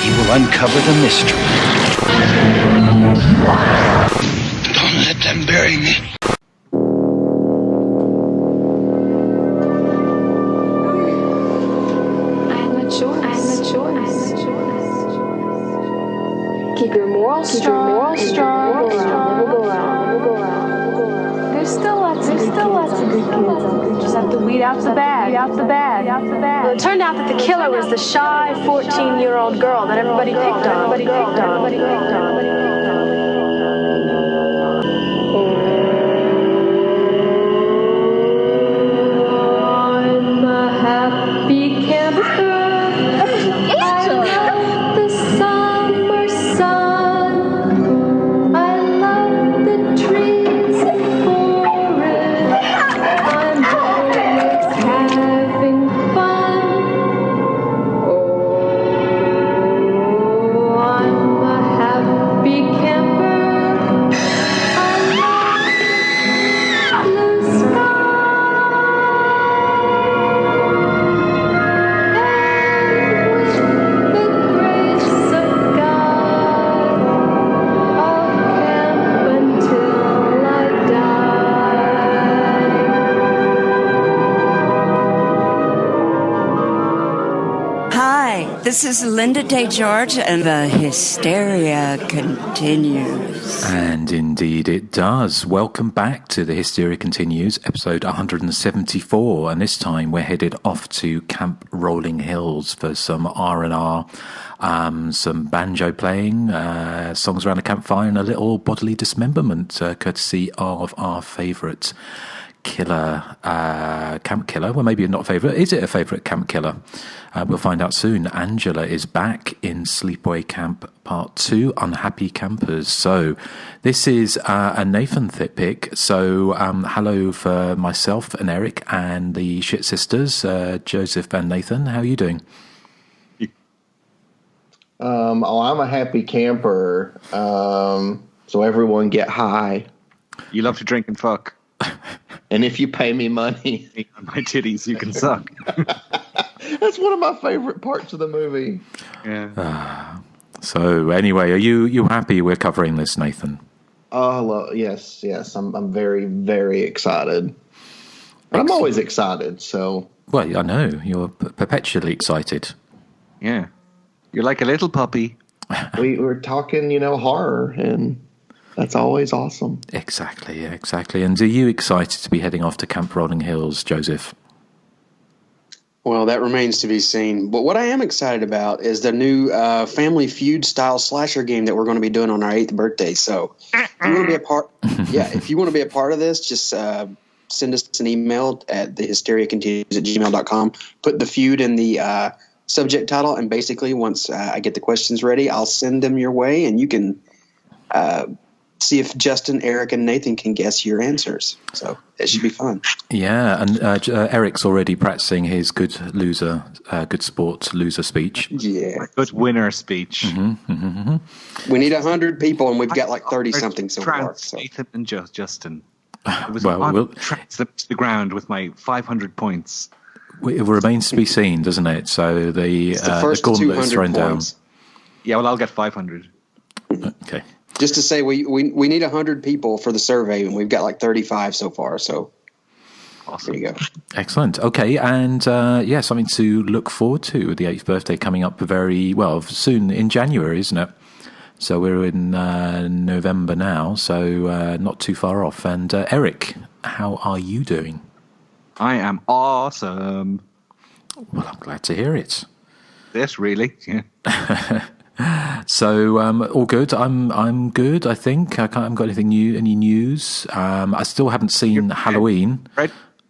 he will uncover the mystery. Don't let them bury me. Keep your morals strong. There's still lots of good kids. You just have to weed out the bad. Well, it turned out that the killer was the shy 14-year-old girl that everybody picked on. I'm a happy camper. This is Linda Day George, and the Hysteria continues. And indeed it does. Welcome back to the Hysteria Continues, episode 174. And this time we're headed off to Camp Rolling Hills for some R&R, some banjo playing, songs around a campfire, and a little bodily dismemberment, courtesy of our favourite killer, camp killer. Well, maybe not favourite. Is it a favourite camp killer? We'll find out soon. Angela is back in Sleepaway Camp Part 2, Unhappy Campers. So this is a Nathan pick. So hello for myself and Erik and the Shit Sisters, Joseph and Nathan. How are you doing? I'm a happy camper. So everyone get high. You love to drink and fuck. And if you pay me money, my titties, you can suck. That's one of my favorite parts of the movie. Yeah. So anyway, are you happy we're covering this, Nathan? Oh, yes. I'm very, very excited. But I'm always excited. So. Well, I know you're perpetually excited. Yeah, you're like a little puppy. We're talking, horror, and that's always awesome. Exactly. And are you excited to be heading off to Camp Rolling Hills, Joseph? Well, that remains to be seen. But what I am excited about is the new Family Feud style slasher game that we're going to be doing on our 8th birthday. So if you want to be a part, if you want to be a part of this, just send us an email at thehysteriacontinues@gmail.com. Put the feud in the subject title, and basically once I get the questions ready, I'll send them your way, and you can see if Justin, Erik, and Nathan can guess your answers. So it should be fun. Yeah, and Erik's already practicing his good sport loser speech. Yeah. Good winner speech. Mm-hmm. We need 100 people, and we've got like 30-something so far. So. Nathan and Justin. It was we'll trance them to the ground with my 500 points. It remains to be seen, doesn't it? So the gauntlet is thrown down. Yeah, well, I'll get 500. Okay. Just to say, we need 100 people for the survey, and we've got like 35 so far. So, awesome. There you go. Excellent. Okay, and something to look forward to. The 8th birthday coming up very soon in January, isn't it? So we're in November now, so not too far off. And Erik, how are you doing? I am awesome. Well, I'm glad to hear it. This really, yeah. So all good. I'm good. I think I haven't got anything new. Any news? I still haven't seen Halloween.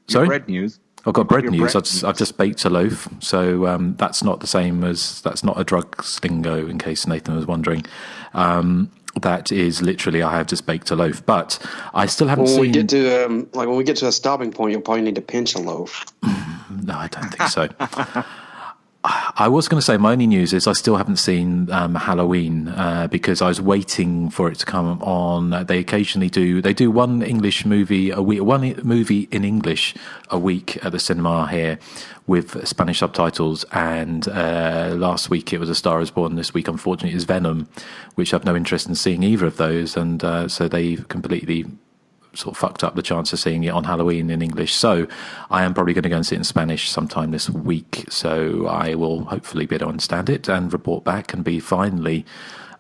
Sorry, bread news. I've got bread news. I've just baked a loaf. So that's not the same as that's not a drugs lingo. In case Nathan was wondering, that is literally I have just baked a loaf. But I still haven't seen. When we get to a stopping point, you'll probably need to pinch a loaf. No, I don't think so. I was going to say my only news is I still haven't seen Halloween because I was waiting for it to come on. They occasionally do one English movie a week, one movie in English a week at the cinema here with Spanish subtitles. And last week it was A Star Is Born. This week, unfortunately, is Venom, which I've no interest in seeing either of those. And so they completely sort of fucked up the chance of seeing it on Halloween in English. So I am probably going to go and see it in Spanish sometime this week. So I will hopefully be able to understand it and report back and be finally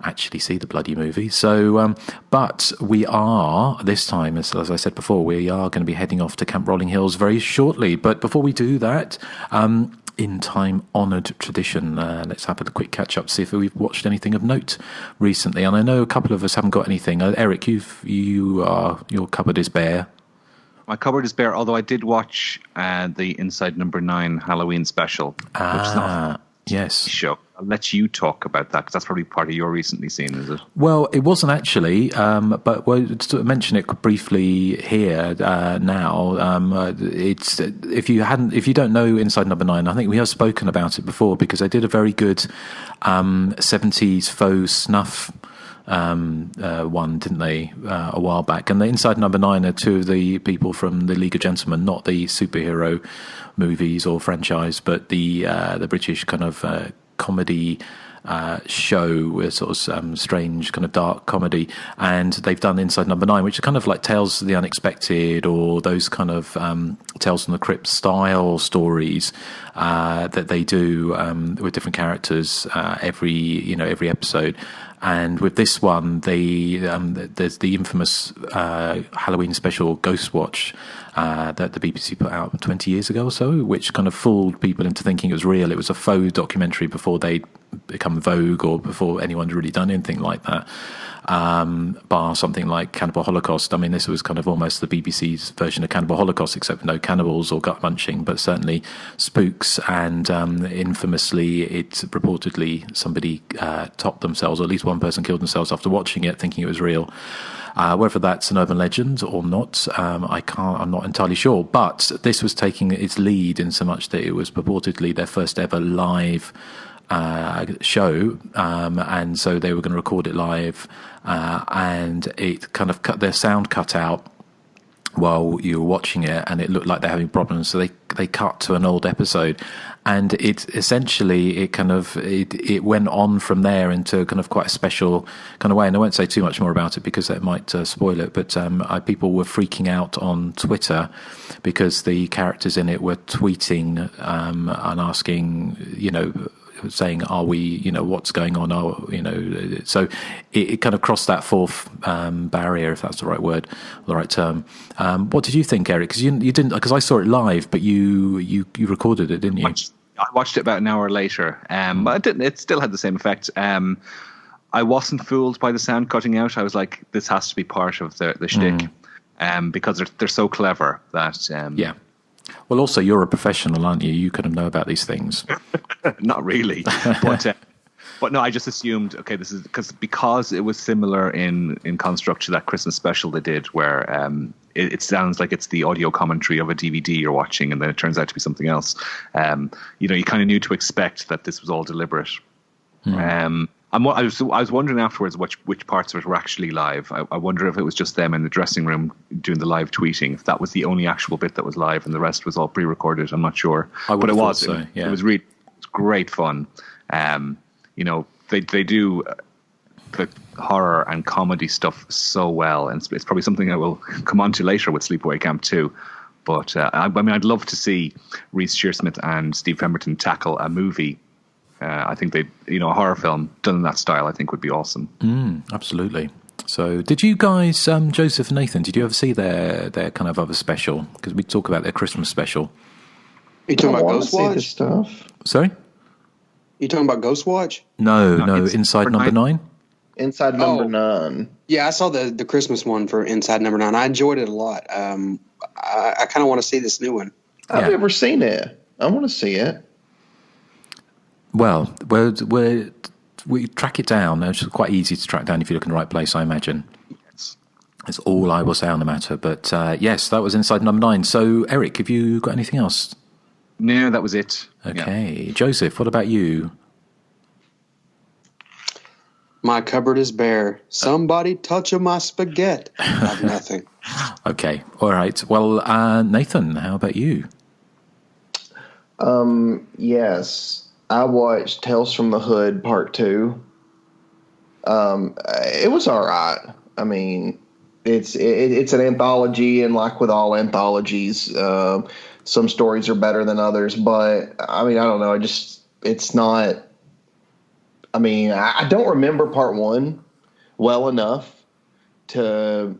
actually see the bloody movie. So, but we are, this time, as I said before, we are going to be heading off to Camp Rolling Hills very shortly. But before we do that, in time-honoured tradition, let's have a quick catch-up to see if we've watched anything of note recently. And I know a couple of us haven't got anything. Eric, your cupboard is bare. My cupboard is bare, although I did watch the Inside Number 9 Halloween special, which is not yes. show. I'll let you talk about that because that's probably part of your recently seen, is it? Well, it wasn't actually, but we'll to mention it briefly here now. It's if you don't know Inside Number 9, I think we have spoken about it before because they did a very good 70s faux snuff one, didn't they, a while back? And the Inside Number 9 are two of the people from the League of Gentlemen, not the superhero movies or franchise, but the British kind of comedy show with sort of strange kind of dark comedy, and they've done Inside Number 9, which are kind of like Tales of the Unexpected or those kind of Tales from the Crypt style stories that they do with different characters every episode. And with this one, there's the infamous Halloween special Ghostwatch that the BBC put out 20 years ago or so, which kind of fooled people into thinking it was real. It was a faux documentary before they'd become Vogue or before anyone's really done anything like that, bar something like Cannibal Holocaust. I mean, this was kind of almost the BBC's version of Cannibal Holocaust, except for no cannibals or gut munching, but certainly spooks. And infamously, it reportedly somebody topped themselves, or at least one person killed themselves after watching it, thinking it was real. Whether that's an urban legend or not, I'm not entirely sure. But this was taking its lead in so much that it was purportedly their first ever live show, and so they were going to record it live, and it kind of their sound cut out while you were watching it, and it looked like they're having problems. So they cut to an old episode, and it went on from there into kind of quite a special kind of way. And I won't say too much more about it because that might spoil it. But people were freaking out on Twitter because the characters in it were tweeting and asking, saying, "Are we? What's going on?" So it kind of crossed that fourth barrier, if that's the right word, the right term. What did you think, Eric? Because you didn't, because I saw it live, but you recorded it, didn't you? I watched it about an hour later, but it didn't. It still had the same effect. I wasn't fooled by the sound cutting out. I was like, this has to be part of the shtick, because they're so clever that yeah. Well, also, you're a professional, aren't you? You kind of know about these things. Not really, but no, I just assumed, okay, this is because it was similar in construct to that Christmas special they did, where it sounds like it's the audio commentary of a DVD you're watching, and then it turns out to be something else. You kind of knew to expect that this was all deliberate. I was wondering afterwards which parts of it were actually live. I wonder if it was just them in the dressing room doing the live tweeting, if that was the only actual bit that was live and the rest was all pre-recorded. I'm not sure, but it was. So, yeah. It was really great fun. They do the horror and comedy stuff so well, and it's probably something I will come on to later with Sleepaway Camp 2. But I'd love to see Reece Shearsmith and Steve Pemberton tackle a movie. I think a horror film done in that style, I think would be awesome. Absolutely. So did you guys, Joseph and Nathan, did you ever see their kind of other special? Because we talk about their Christmas special. Are you talking about Ghostwatch stuff? Sorry? You talking about Ghostwatch? No, Inside Number 9. Inside Number 9. Yeah, I saw the Christmas one for Inside Number 9. I enjoyed it a lot. I kind of want to see this new one. I've never seen it. I want to see it. Well, we track it down. It's quite easy to track down if you look in the right place, I imagine. Yes. That's all I will say on the matter. But yes, that was Inside Number 9. So, Eric, have you got anything else? No, that was it. Okay. Joseph, what about you? My cupboard is bare. Somebody touching my spaghetti. I have nothing. Okay. All right. Well, Nathan, how about you? Yes, I watched Tales from the Hood Part 2. It was all right. I mean, it's an anthology, and like with all anthologies, some stories are better than others. But I mean, I don't know. It's not. I mean, I don't remember Part 1 well enough to.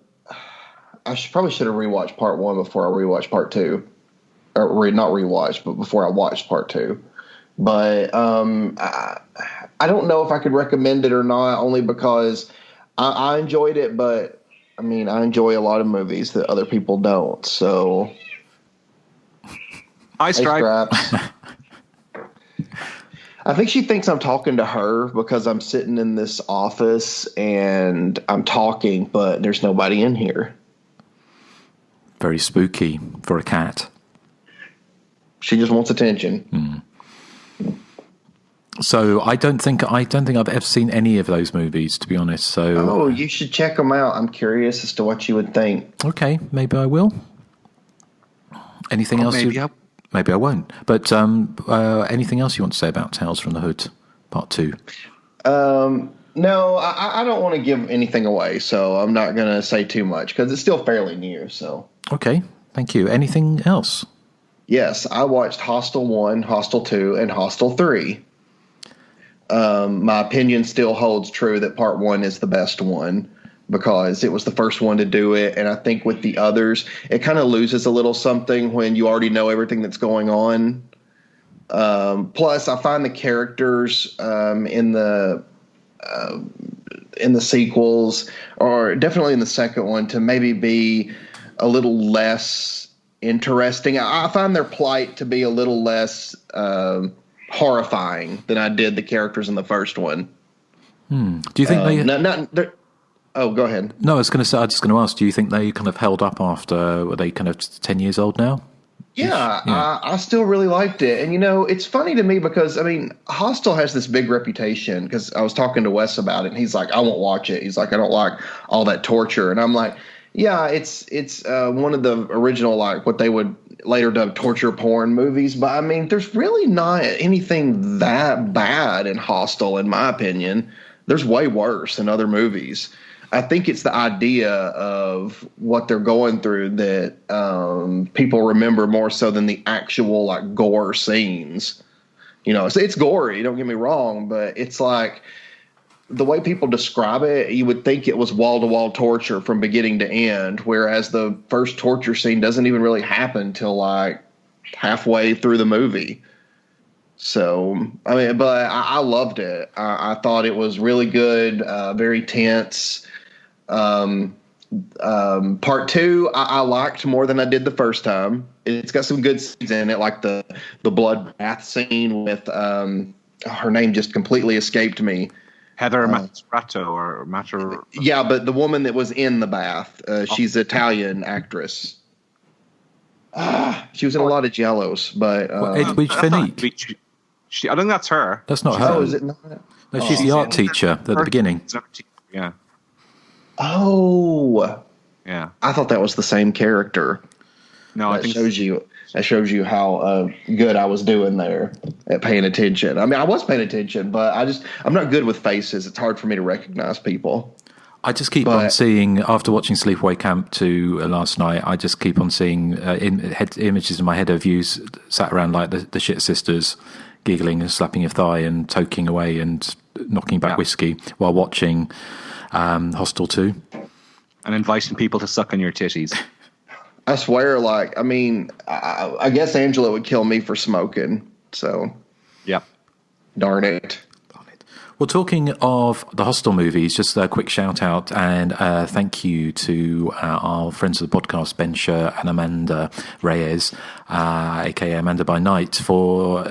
Probably should have rewatched Part 1 before I rewatched Part 2. Or not rewatched, but before I watched Part 2. But I don't know if I could recommend it or not, only because I enjoyed it. But I mean, I enjoy a lot of movies that other people don't. So, Hi, Stripe. I think she thinks I'm talking to her because I'm sitting in this office and I'm talking, but there's nobody in here. Very spooky for a cat. She just wants attention. So I don't think I've ever seen any of those movies, to be honest. So you should check them out. I'm curious as to what you would think. Okay, maybe I will. Anything else? Maybe I won't. But anything else you want to say about Tales from the Hood Part 2? No, I don't want to give anything away, so I'm not going to say too much because it's still fairly new. So okay, thank you. Anything else? Yes, I watched Hostel 1, Hostel 2, and Hostel 3. My opinion still holds true that Part 1 is the best one because it was the first one to do it. And I think with the others, it kind of loses a little something when you already know everything that's going on. Plus, I find the characters in the sequels, or definitely in the second one, to maybe be a little less interesting. I find their plight to be a little less horrifying than I did the characters in the first one. Do you think Oh, go ahead. No, I was just going to ask, do you think they kind of held up after, were they kind of 10 years old now? Yeah. I still really liked it. And, it's funny to me because, I mean, Hostel has this big reputation because I was talking to Wes about it, and he's like, I won't watch it. He's like, I don't like all that torture. And I'm like, yeah, it's one of the original, like, what they would later dub torture porn movies. But, I mean, there's really not anything that bad in Hostel, in my opinion. There's way worse in other movies. I think it's the idea of what they're going through that people remember more so than the actual like gore scenes. It's gory, don't get me wrong, but it's like the way people describe it, you would think it was wall-to-wall torture from beginning to end, whereas the first torture scene doesn't even really happen till like halfway through the movie. So, I mean, but I loved it. I thought it was really good, very tense. Part 2, I liked more than I did the first time. It's got some good scenes in it, like the bloodbath scene with her name just completely escaped me. Heather Matrato or Matter. Yeah, but the woman that was in the bath, she's an Italian actress. She was in a lot of Giallos, but Edwidge Fenech. I think that's her. That's not her. Oh, is it not? No, she's the art teacher at the beginning. Yeah. Oh. Yeah. I thought that was the same character. No, I think that shows you how good I was doing there at paying attention. I mean, I was paying attention, but I'm not good with faces. It's hard for me to recognize people. I just keep on seeing, after watching Sleepaway Camp 2 last night, I just keep on seeing images in my head of you sat around like the shit sisters, giggling and slapping your thigh and toking away and knocking back whiskey while watching Hostel 2. And inviting people to suck on your titties. I swear, like, I mean, I guess Angela would kill me for smoking. So, yeah. Darn it. Well, talking of the Hostel movies, just a quick shout out and thank you to our friends of the podcast, Ben Scher and Amanda Reyes, aka Amanda by Night, for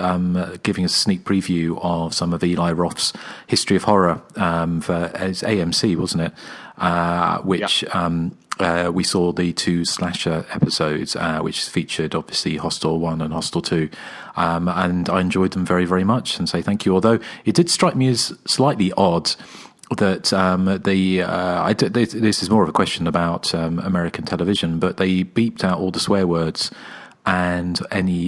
giving us a sneak preview of some of Eli Roth's History of Horror for AMC, wasn't it? Which we saw the 2 slasher episodes, which featured obviously Hostel 1 and Hostel 2, and I enjoyed them very, very much, and say thank you. Although it did strike me as slightly odd that this is more of a question about American television, but they beeped out all the swear words, and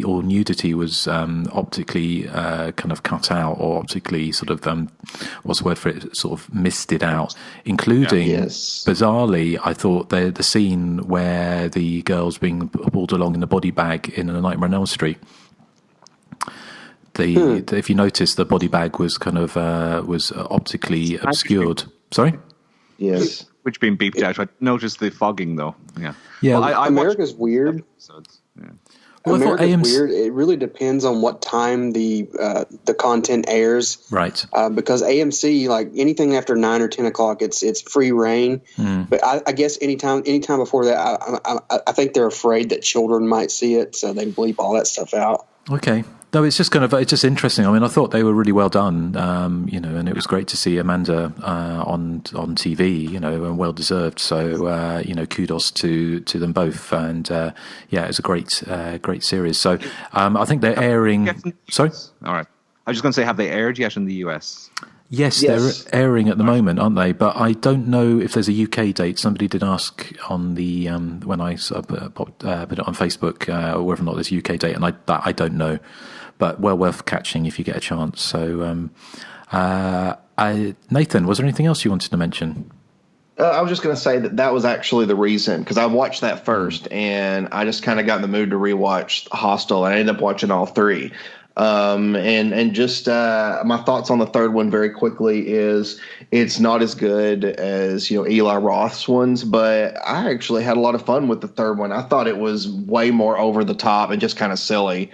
all nudity was optically kind of cut out, or optically sort of what's the word for it? Sort of misted out, including bizarrely, I thought the scene where the girl's being pulled along in the body bag in A Nightmare on Elm Street. If you notice, the body bag was kind of was optically obscured. Sorry. Yes. Which being beeped out. I noticed the fogging though. Yeah. Yeah. Well, America's weird. Yeah. Well, America's weird. It really depends on what time the content airs. Right. Because AMC, like anything after 9 or 10 o'clock, it's free reign. But I guess anytime before that, I think they're afraid that children might see it, so they bleep all that stuff out. Okay. No, it's just interesting. I mean, I thought they were really well done, and it was great to see Amanda on TV, and well deserved. So, kudos to them both, and it was a great series. So, I think they're airing. Sorry, all right. I was just going to say, have they aired yet in the US? Yes, they're airing at the moment, aren't they? But I don't know if there's a UK date. Somebody did ask on the when I put it on Facebook whether or not there's a UK date, and I don't know. But well worth catching if you get a chance. So, Nathan, was there anything else you wanted to mention? I was just going to say that was actually the reason, because I watched that first, and I just kind of got in the mood to rewatch Hostel, and I ended up watching all 3. And just my thoughts on the third one very quickly is it's not as good as Eli Roth's ones, but I actually had a lot of fun with the third one. I thought it was way more over the top and just kind of silly.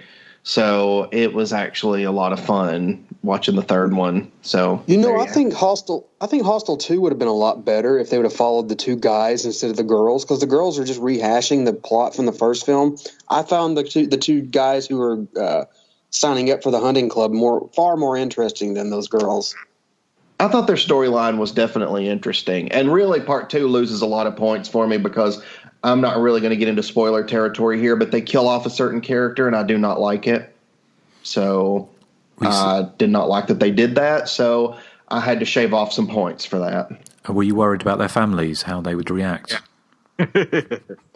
So it was actually a lot of fun watching the third one. So I think Hostel 2 would have been a lot better if they would have followed the 2 guys instead of the girls, because the girls are just rehashing the plot from the first film. I found the two guys who were signing up for the hunting club far more interesting than those girls. I thought their storyline was definitely interesting, and really part 2 loses a lot of points for me because I'm not really going to get into spoiler territory here, but they kill off a certain character, and I do not like it. So I did not like that they did that, so I had to shave off some points for that. Were you worried about their families, how they would react?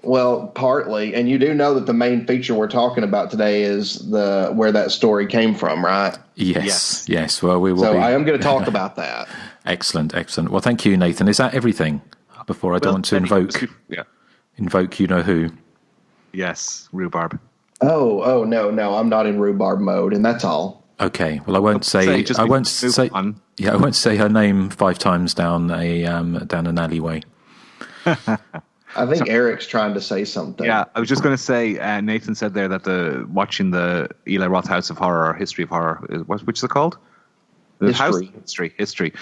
Well, partly, and you do know that the main feature we're talking about today is where that story came from, right? Yes. Well, we will. So I am going to talk about that. Excellent. Well, thank you, Nathan. Is that everything? Before I don't want to invoke you know who? Yes, rhubarb. Oh no, I'm not in rhubarb mode, and that's all. Okay. Well, I won't say her name 5 times down an alleyway. I think Eric's trying to say something. Yeah, I was just going to say, Nathan said there that watching the Eli Roth House of Horror, or History of Horror, which is it called? History.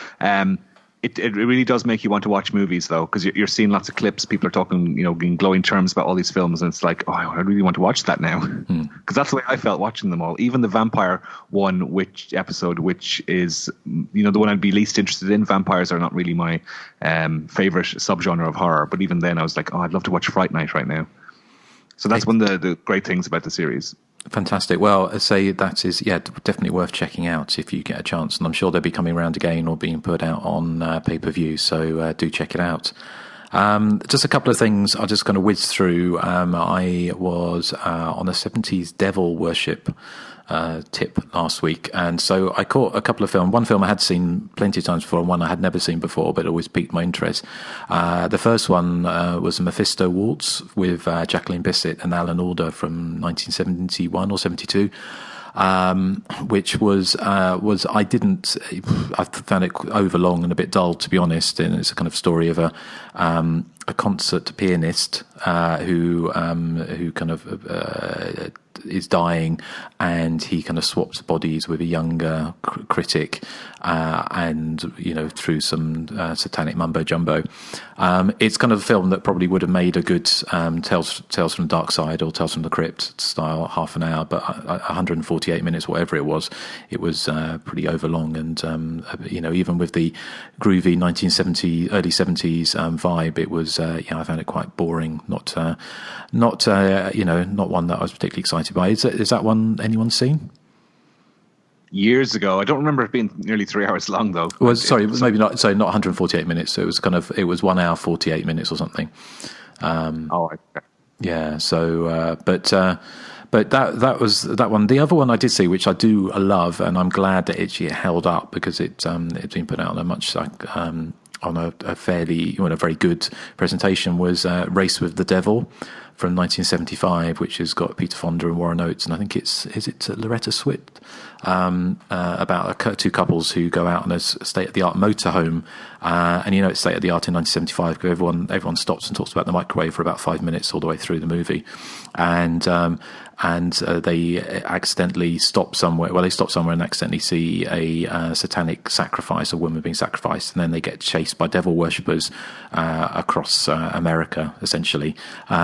It really does make you want to watch movies, though, because you're seeing lots of clips. People are talking, in glowing terms about all these films, and it's like, oh, I really want to watch that now, because that's the way I felt watching them all. Even the vampire one, which is, the one I'd be least interested in. Vampires are not really my favorite subgenre of horror, but even then, I was like, oh, I'd love to watch Fright Night right now. So that's one of the great things about the series. Fantastic. Well, I say that is, definitely worth checking out if you get a chance. And I'm sure they'll be coming around again or being put out on pay-per-view. So do check it out. Just a couple of things I'll just kind of whiz through. I was on a 70s devil worship tip last week, and so I caught a couple of films. One film I had seen plenty of times before, and one I had never seen before, but it always piqued my interest. The first one was Mephisto Waltz with Jacqueline Bisset and Alan Alda from 1971 or 72. Which was I found it overlong and a bit dull, to be honest. And it's a kind of story of a concert pianist who kind of is dying, and he kind of swaps bodies with a younger critic, and through some satanic mumbo jumbo. It's kind of a film that probably would have made a good Tales from the Dark Side or Tales from the Crypt style half an hour, but 148 minutes, whatever it was pretty overlong, and even with the groovy 1970s early 70s vibe, it was I found it quite boring. Not one that I was particularly excited by. Is that one anyone's seen? Years ago, I don't remember it being nearly 3 hours long though. Well, sorry, maybe not. So not 148 minutes. So it was 1 hour 48 minutes or something. Okay. Yeah. So, but that was that one. The other one I did see, which I do love, and I'm glad that it held up because it's been put out on a fairly, a very good presentation, was Race with the Devil from 1975, which has got Peter Fonda and Warren Oates, and I think is it Loretta Swit, about two couples who go out on a state-of-the-art motorhome, and it's state-of-the-art in 1975 because everyone stops and talks about the microwave for about 5 minutes all the way through the movie, and they accidentally stop somewhere. Well, they stop somewhere and accidentally see a satanic sacrifice, a woman being sacrificed, and then they get chased by devil worshippers across America, essentially,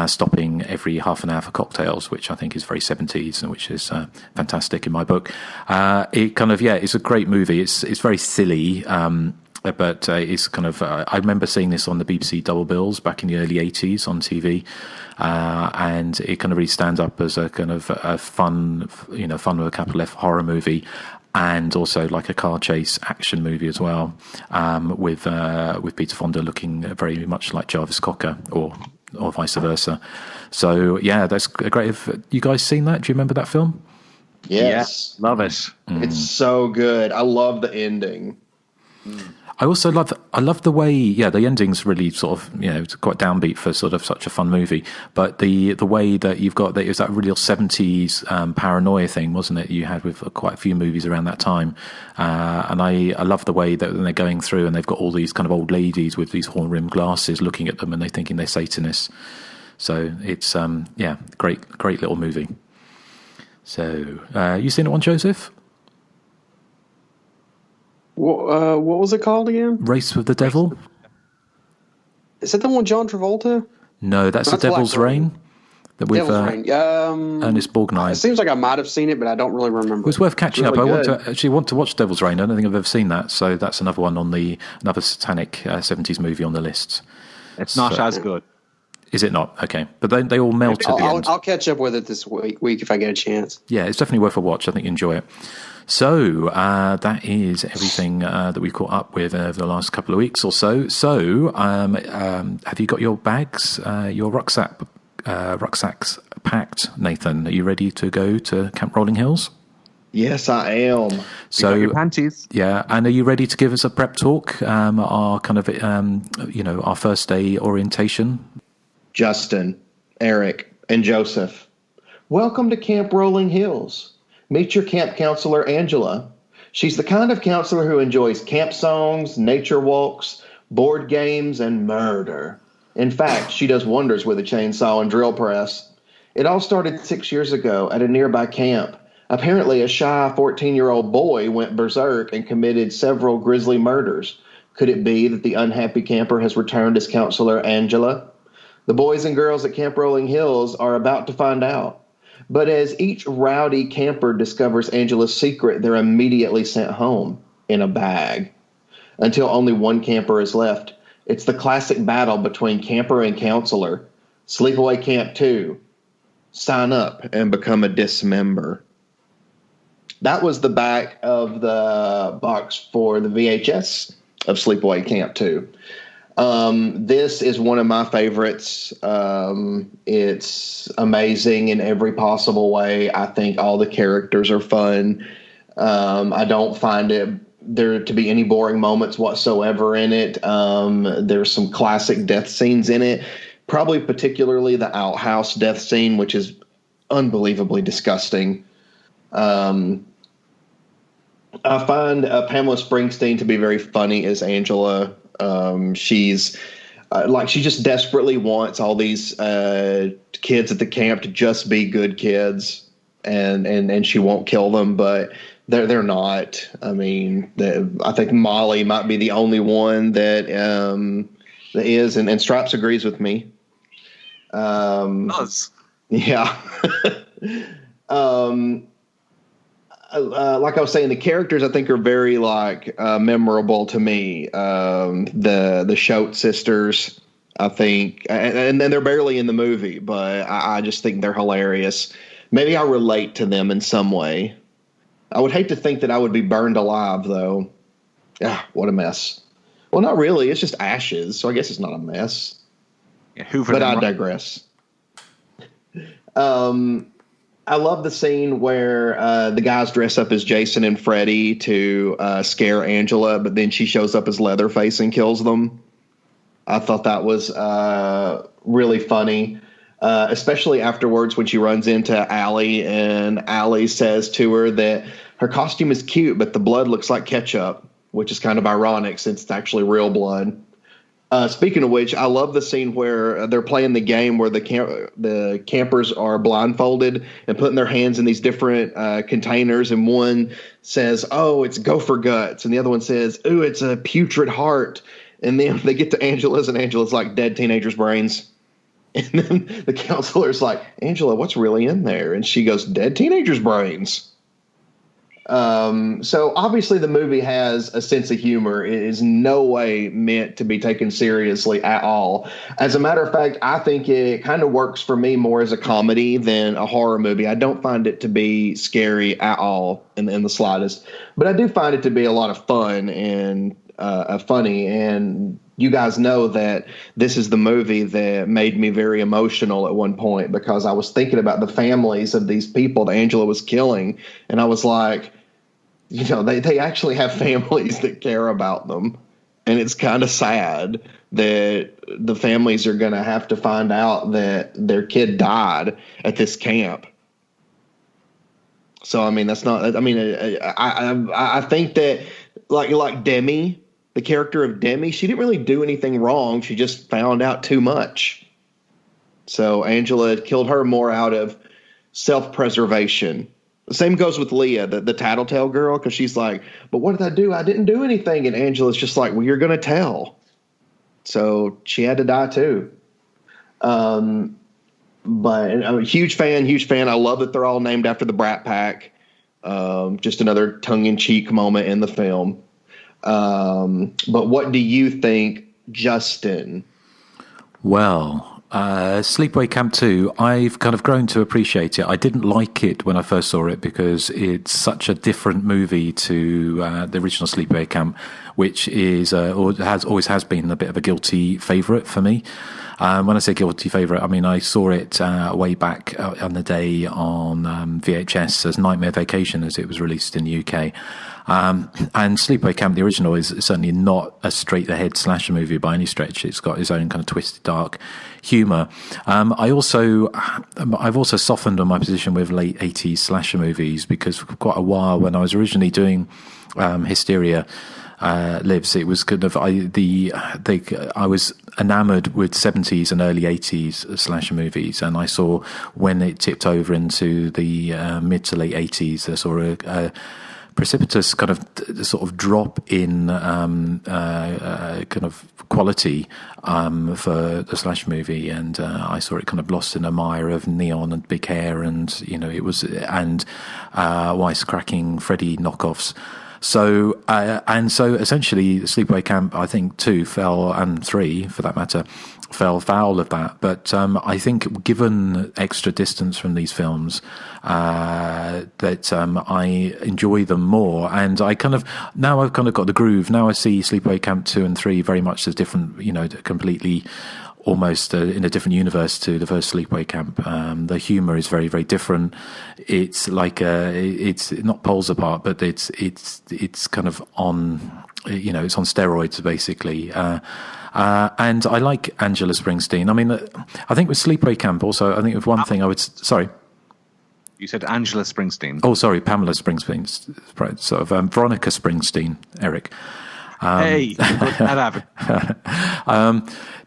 stopping every half an hour for cocktails, which I think is very 70s and which is fantastic in my book. It's a great movie. It's very silly. But it's kind of. I remember seeing this on the BBC double bills back in the early 80s on TV, and it kind of really stands up as a kind of a fun with a capital F horror movie, and also like a car chase action movie as well, with Peter Fonda looking very much like Jarvis Cocker or vice versa. So yeah, that's great. Have you guys seen that? Do you remember that film? Yes, love it. It's so good. I love the ending. I also love the way, the ending's really sort of, it's quite downbeat for sort of such a fun movie, but the way that you've got, it was that real 70s paranoia thing, wasn't it, you had with quite a few movies around that time, and I love the way that when they're going through and they've got all these kind of old ladies with these horn-rimmed glasses looking at them and they're thinking they're Satanists. So it's, great little movie. So, you seen it one, Joseph? What was it called again? Race with the Devil? Is that the one with John Travolta? No, that's The Devil's Reign. That with Ernest Borgnine. It seems like I might have seen it, but I don't really remember. It was worth catching up. Really I want to watch Devil's Reign. I don't think I've ever seen that, so that's another one on another satanic 70s movie on the list. It's not as good. Is it not? Okay, but they all melt at the end. I'll catch up with it this week if I get a chance. Yeah, it's definitely worth a watch. I think you enjoy it. So that is everything that we've caught up with over the last couple of weeks or so. So have you got your bags, your rucksacks packed, Nathan? Are you ready to go to Camp Rolling Hills? Yes, I am. So you got your panties. Yeah, and are you ready to give us a prep talk? Our kind of our first day orientation. Justin, Erik, and Joseph, welcome to Camp Rolling Hills. Meet your camp counselor, Angela. She's the kind of counselor who enjoys camp songs, nature walks, board games, and murder. In fact, she does wonders with a chainsaw and drill press. It all started 6 years ago at a nearby camp. Apparently, a shy 14-year-old boy went berserk and committed several grisly murders. Could it be that the unhappy camper has returned as counselor Angela? The boys and girls at Camp Rolling Hills are about to find out. But as each rowdy camper discovers Angela's secret, they're immediately sent home in a bag. Until only one camper is left. It's the classic battle between camper and counselor. Sleepaway Camp 2. Sign up and become a dismember. That was the back of the box for the VHS of Sleepaway Camp 2. This is one of my favorites. It's amazing in every possible way. I think all the characters are fun. I don't find there to be any boring moments whatsoever in it. There's some classic death scenes in it, probably particularly the outhouse death scene, which is unbelievably disgusting. I find Pamela Springsteen to be very funny as Angela. She's she just desperately wants all these kids at the camp to just be good kids, and she won't kill them, but they're not. I mean, I think Molly might be the only one that is, and Stripes agrees with me. Does. Yeah. Like I was saying, the characters I think are very memorable to me. The Schote sisters, I think, and then they're barely in the movie, but I just think they're hilarious. Maybe I relate to them in some way. I would hate to think that I would be burned alive, though. Ah, what a mess. Well, not really. It's just ashes, so I guess it's not a mess. Yeah, Hoover. But I digress. I love the scene where the guys dress up as Jason and Freddy to scare Angela, but then she shows up as Leatherface and kills them. I thought that was really funny, especially afterwards when she runs into Allie and Allie says to her that her costume is cute, but the blood looks like ketchup, which is kind of ironic since it's actually real blood. Speaking of which, I love the scene where they're playing the game where the campers are blindfolded and putting their hands in these different containers, and one says, "Oh, it's gopher guts," and the other one says, "Ooh, it's a putrid heart." And then they get to Angela's, and Angela's like, "Dead teenagers' brains." And then the counselor's like, "Angela, what's really in there?" And she goes, "Dead teenagers' brains." So obviously the movie has a sense of humor. It is no way meant to be taken seriously at all. As a matter of fact, I think it kind of works for me more as a comedy than a horror movie. I don't find it to be scary at all in the slightest, but I do find it to be a lot of fun and funny. And you guys know that this is the movie that made me very emotional at one point because I was thinking about the families of these people that Angela was killing. And I was like, you know, they actually have families that care about them. And it's kind of sad that the families are going to have to find out that their kid died at this camp. So, I mean, that's not, I mean, I think that like Demi, the character of Demi, she didn't really do anything wrong. She just found out too much. So Angela killed her more out of self-preservation. The same goes with Leah, the tattletale girl, because she's like, "But what did I do? I didn't do anything." And Angela's just like, "Well, you're going to tell." So she had to die too. But I'm a huge fan. I love that they're all named after the Brat Pack. Just another tongue-in-cheek moment in the film. But what do you think, Justin? Well, Sleepaway Camp 2, I've kind of grown to appreciate it. I didn't like it when I first saw it because it's such a different movie to the original Sleepaway Camp, which is or always has been a bit of a guilty favourite for me. When I say guilty favourite, I mean I saw it way back on the day on VHS as Nightmare Vacation as it was released in the UK. And Sleepaway Camp, the original, is certainly not a straight-ahead slasher movie by any stretch. It's got its own kind of twisted, dark humour. I've also softened on my position with late 80s slasher movies because for quite a while when I was originally doing Hysteria Lives, it was kind of I was enamoured with 70s and early 80s slasher movies, and I saw when it tipped over into the mid to late 80s, I saw a precipitous kind of sort of drop in kind of quality for the slash movie, and I saw it kind of lost in a mire of neon and big hair, and it was wisecracking Freddy knockoffs. So essentially, Sleepaway Camp, I think 2 fell, and 3 for that matter, fell foul of that. But I think given extra distance from these films, that I enjoy them more. And I've kind of got the groove. Now I see Sleepaway Camp 2 and 3 very much as different, completely almost in a different universe to the first Sleepaway Camp. The humor is very, very different. It's like it's not poles apart, but it's kind of on, it's on steroids basically. And I like Angela Springsteen. I mean, I think with Sleepaway Camp also, I think with one thing I would, sorry. You said Angela Springsteen. Oh, sorry, Pamela Springsteen. Sort of Veronica Springsteen, Erik. Hey, that happened.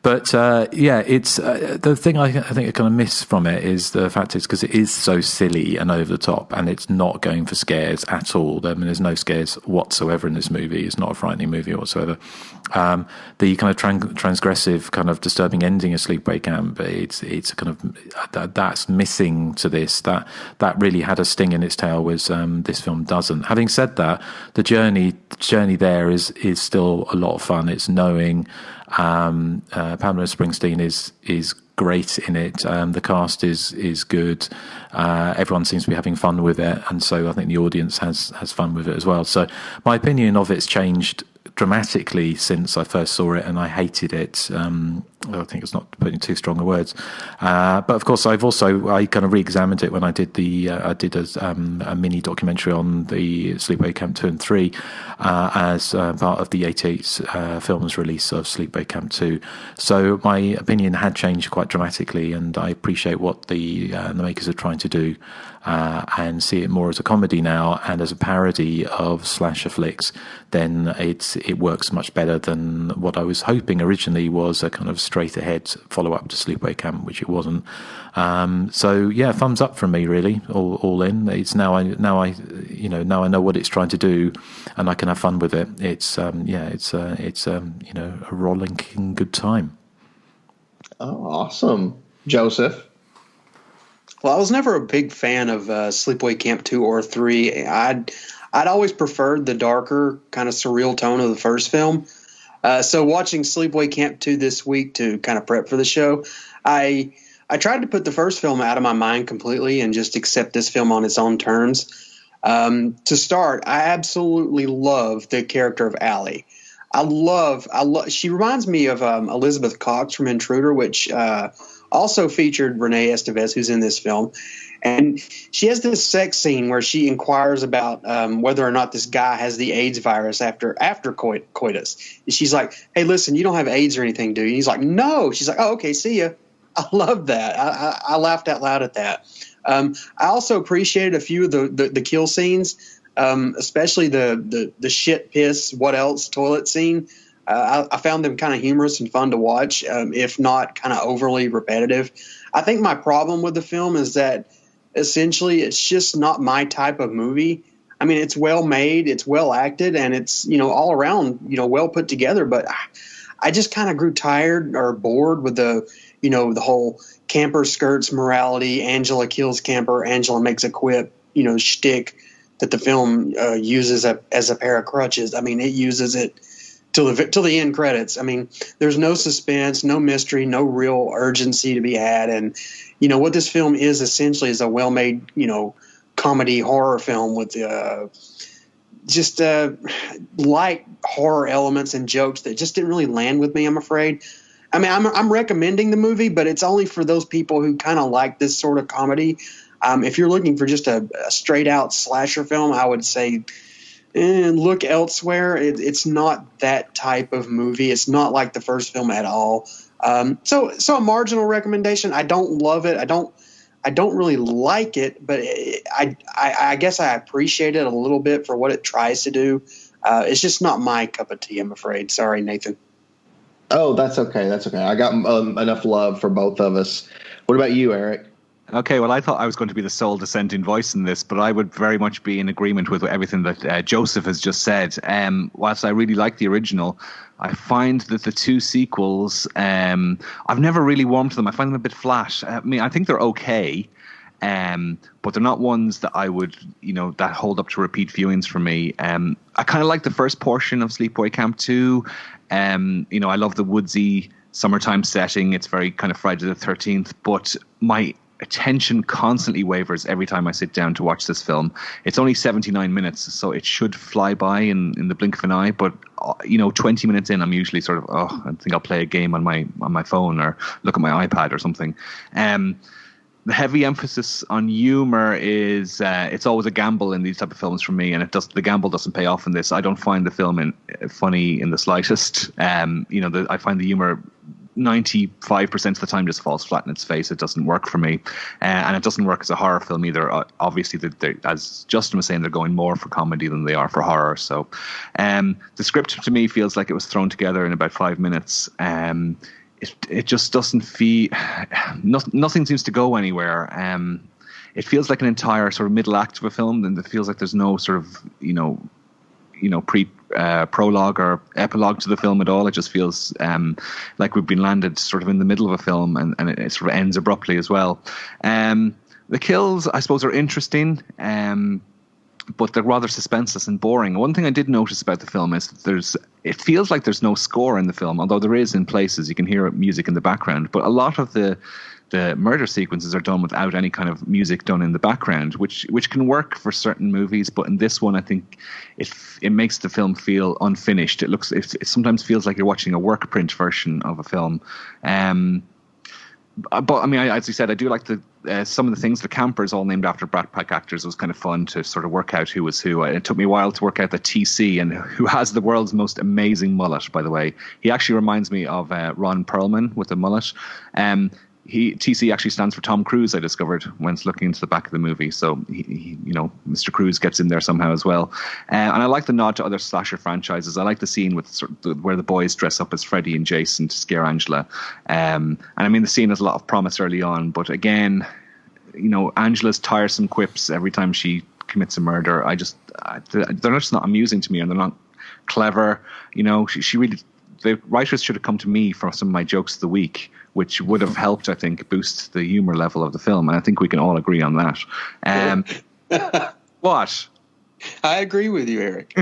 But it's the thing I think I kind of miss from it is the fact is because it is so silly and over the top, and it's not going for scares at all. I mean, there's no scares whatsoever in this movie. It's not a frightening movie whatsoever. The kind of transgressive, kind of disturbing ending of Sleepaway Camp, it's kind of that's missing to this. That really had a sting in its tail, was this film doesn't. Having said that, the journey there is still a lot of fun. It's knowing Pamela Springsteen is great in it. The cast is good. Everyone seems to be having fun with it, and so I think the audience has fun with it as well. So my opinion of it's changed dramatically since I first saw it, and I hated it. I think it's not putting too strong words, but of course I kind of re-examined it when I did a mini documentary on the Sleepaway Camp 2 and 3 as part of the 88 films release of Sleepaway Camp 2. So my opinion had changed quite dramatically, and I appreciate what the makers are trying to do, and see it more as a comedy now and as a parody of slasher flicks. Then it works much better than what I was hoping originally was a kind of straight ahead follow up to Sleepaway Camp, which it wasn't. So yeah, thumbs up from me, really, all in. It's now I know what it's trying to do, and I can have fun with it. It's a rollicking good time. Oh, awesome, Joseph. Well, I was never a big fan of Sleepaway Camp 2 or 3. I'd always preferred the darker, kind of surreal tone of the first film. So watching Sleepaway Camp 2 this week to kind of prep for the show, I tried to put the first film out of my mind completely and just accept this film on its own terms. To start, I absolutely love the character of Allie. I love. She reminds me of Elizabeth Cox from Intruder, which also featured Renee Estevez, who's in this film. And she has this sex scene where she inquires about whether or not this guy has the AIDS virus after coitus. And she's like, "Hey, listen, you don't have AIDS or anything, do you?" And he's like, "No." She's like, "Oh, okay, see ya." I love that. I laughed out loud at that. I also appreciated a few of the kill scenes, especially the shit, piss, what else toilet scene. I found them kind of humorous and fun to watch, if not kind of overly repetitive. I think my problem with the film is that essentially it's just not my type of movie. I mean, it's well made, it's well acted, and it's, all around, well put together. But I just kind of grew tired or bored with the whole camper skirts morality, Angela kills camper, Angela makes a quip, shtick that the film uses as a pair of crutches. I mean, it uses it till the end credits. I mean, there's no suspense, no mystery, no real urgency to be had. And, what this film is essentially is a well-made, comedy horror film with just light horror elements and jokes that just didn't really land with me, I'm afraid. I mean, I'm recommending the movie, but it's only for those people who kind of like this sort of comedy. If you're looking for just a straight-out slasher film, I would say look elsewhere. It's not that type of movie. It's not like the first film at all. So a marginal recommendation. I don't love it. I don't really like it, but I guess I appreciate it a little bit for what it tries to do. It's just not my cup of tea, I'm afraid. Sorry, Nathan. Oh, that's okay. That's okay. I got enough love for both of us. What about you, Eric? Okay, well, I thought I was going to be the sole dissenting voice in this, but I would very much be in agreement with everything that Joseph has just said. Whilst I really like the original, I find that the two sequels, I've never really warmed to them. I find them a bit flat. I mean, I think they're okay, but they're not ones that I would, that hold up to repeat viewings for me. I kind of like the first portion of Sleepaway Camp 2. I love the woodsy summertime setting. It's very kind of Friday the 13th, but my attention constantly wavers every time I sit down to watch this film. It's only 79 minutes, so it should fly by in the blink of an eye. But 20 minutes in, I'm usually sort of, I think I'll play a game on my phone or look at my iPad or something. The heavy emphasis on humor is it's always a gamble in these type of films for me, and the gamble doesn't pay off in this. I don't find the film funny in the slightest. I find the humor 95% of the time just falls flat in its face. It doesn't work for me, and it doesn't work as a horror film either. Obviously, as Justin was saying, they're going more for comedy than they are for horror. So the script to me feels like it was thrown together in about 5 minutes. It just doesn't feel nothing seems to go anywhere. It feels like an entire sort of middle act of a film, and it feels like there's no sort of prologue or epilogue to the film at all. It just feels like we've been landed sort of in the middle of a film, and it sort of ends abruptly as well. The kills, I suppose, are interesting, but they're rather suspenseless and boring. One thing I did notice about the film is that it feels like there's no score in the film, although there is in places. You can hear music in the background, but a lot of the murder sequences are done without any kind of music done in the background, which can work for certain movies, but in this one, I think it makes the film feel unfinished. It sometimes feels like you're watching a work print version of a film. But I mean, as you said, I do like some of the things. The campers all named after Brat Pack actors. It was kind of fun to sort of work out who was who. It took me a while to work out the TC, and who has the world's most amazing mullet, by the way. He actually reminds me of Ron Perlman with a mullet. TC actually stands for Tom Cruise, I discovered when looking into the back of the movie. So, Mr. Cruise gets in there somehow as well. And I like the nod to other slasher franchises. I like the scene with where the boys dress up as Freddy and Jason to scare Angela. And I mean, the scene has a lot of promise early on. But again, Angela's tiresome quips every time she commits a murder, they're just not amusing to me, and they're not clever. She really... The writers should have come to me for some of my jokes of the week, which would have helped, I think, boost the humor level of the film. And I think we can all agree on that. What? I agree with you, Erik.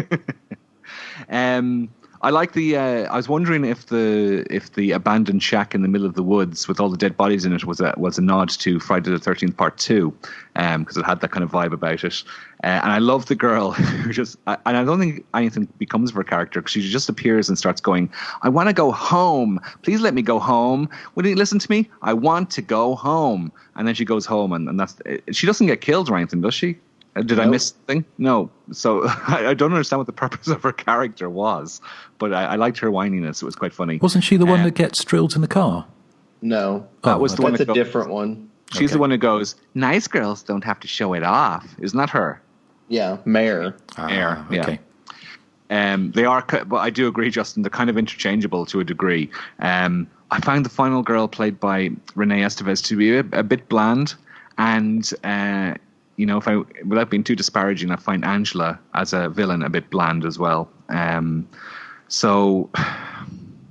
I like I was wondering if the abandoned shack in the middle of the woods with all the dead bodies in it was a nod to Friday the 13th Part 2, because it had that kind of vibe about it. And I love the girl who and I don't think anything becomes of her character, because she just appears and starts going, "I want to go home. Please let me go home. Will you listen to me? I want to go home." And then she goes home, and that's she doesn't get killed or anything, does she? Did I miss something? No. So I don't understand what the purpose of her character was, but I liked her whininess. It was quite funny. Wasn't she the one that gets drilled in the car? No. That was the one. That's a different one. She's the one who goes, "Nice girls don't have to show it off." Isn't that her? Yeah, Mare. Mare, okay. Yeah. They are, but I do agree, Justin, they're kind of interchangeable to a degree. I found the final girl played by Renee Estevez to be a bit bland, and without being too disparaging, I find Angela as a villain a bit bland as well.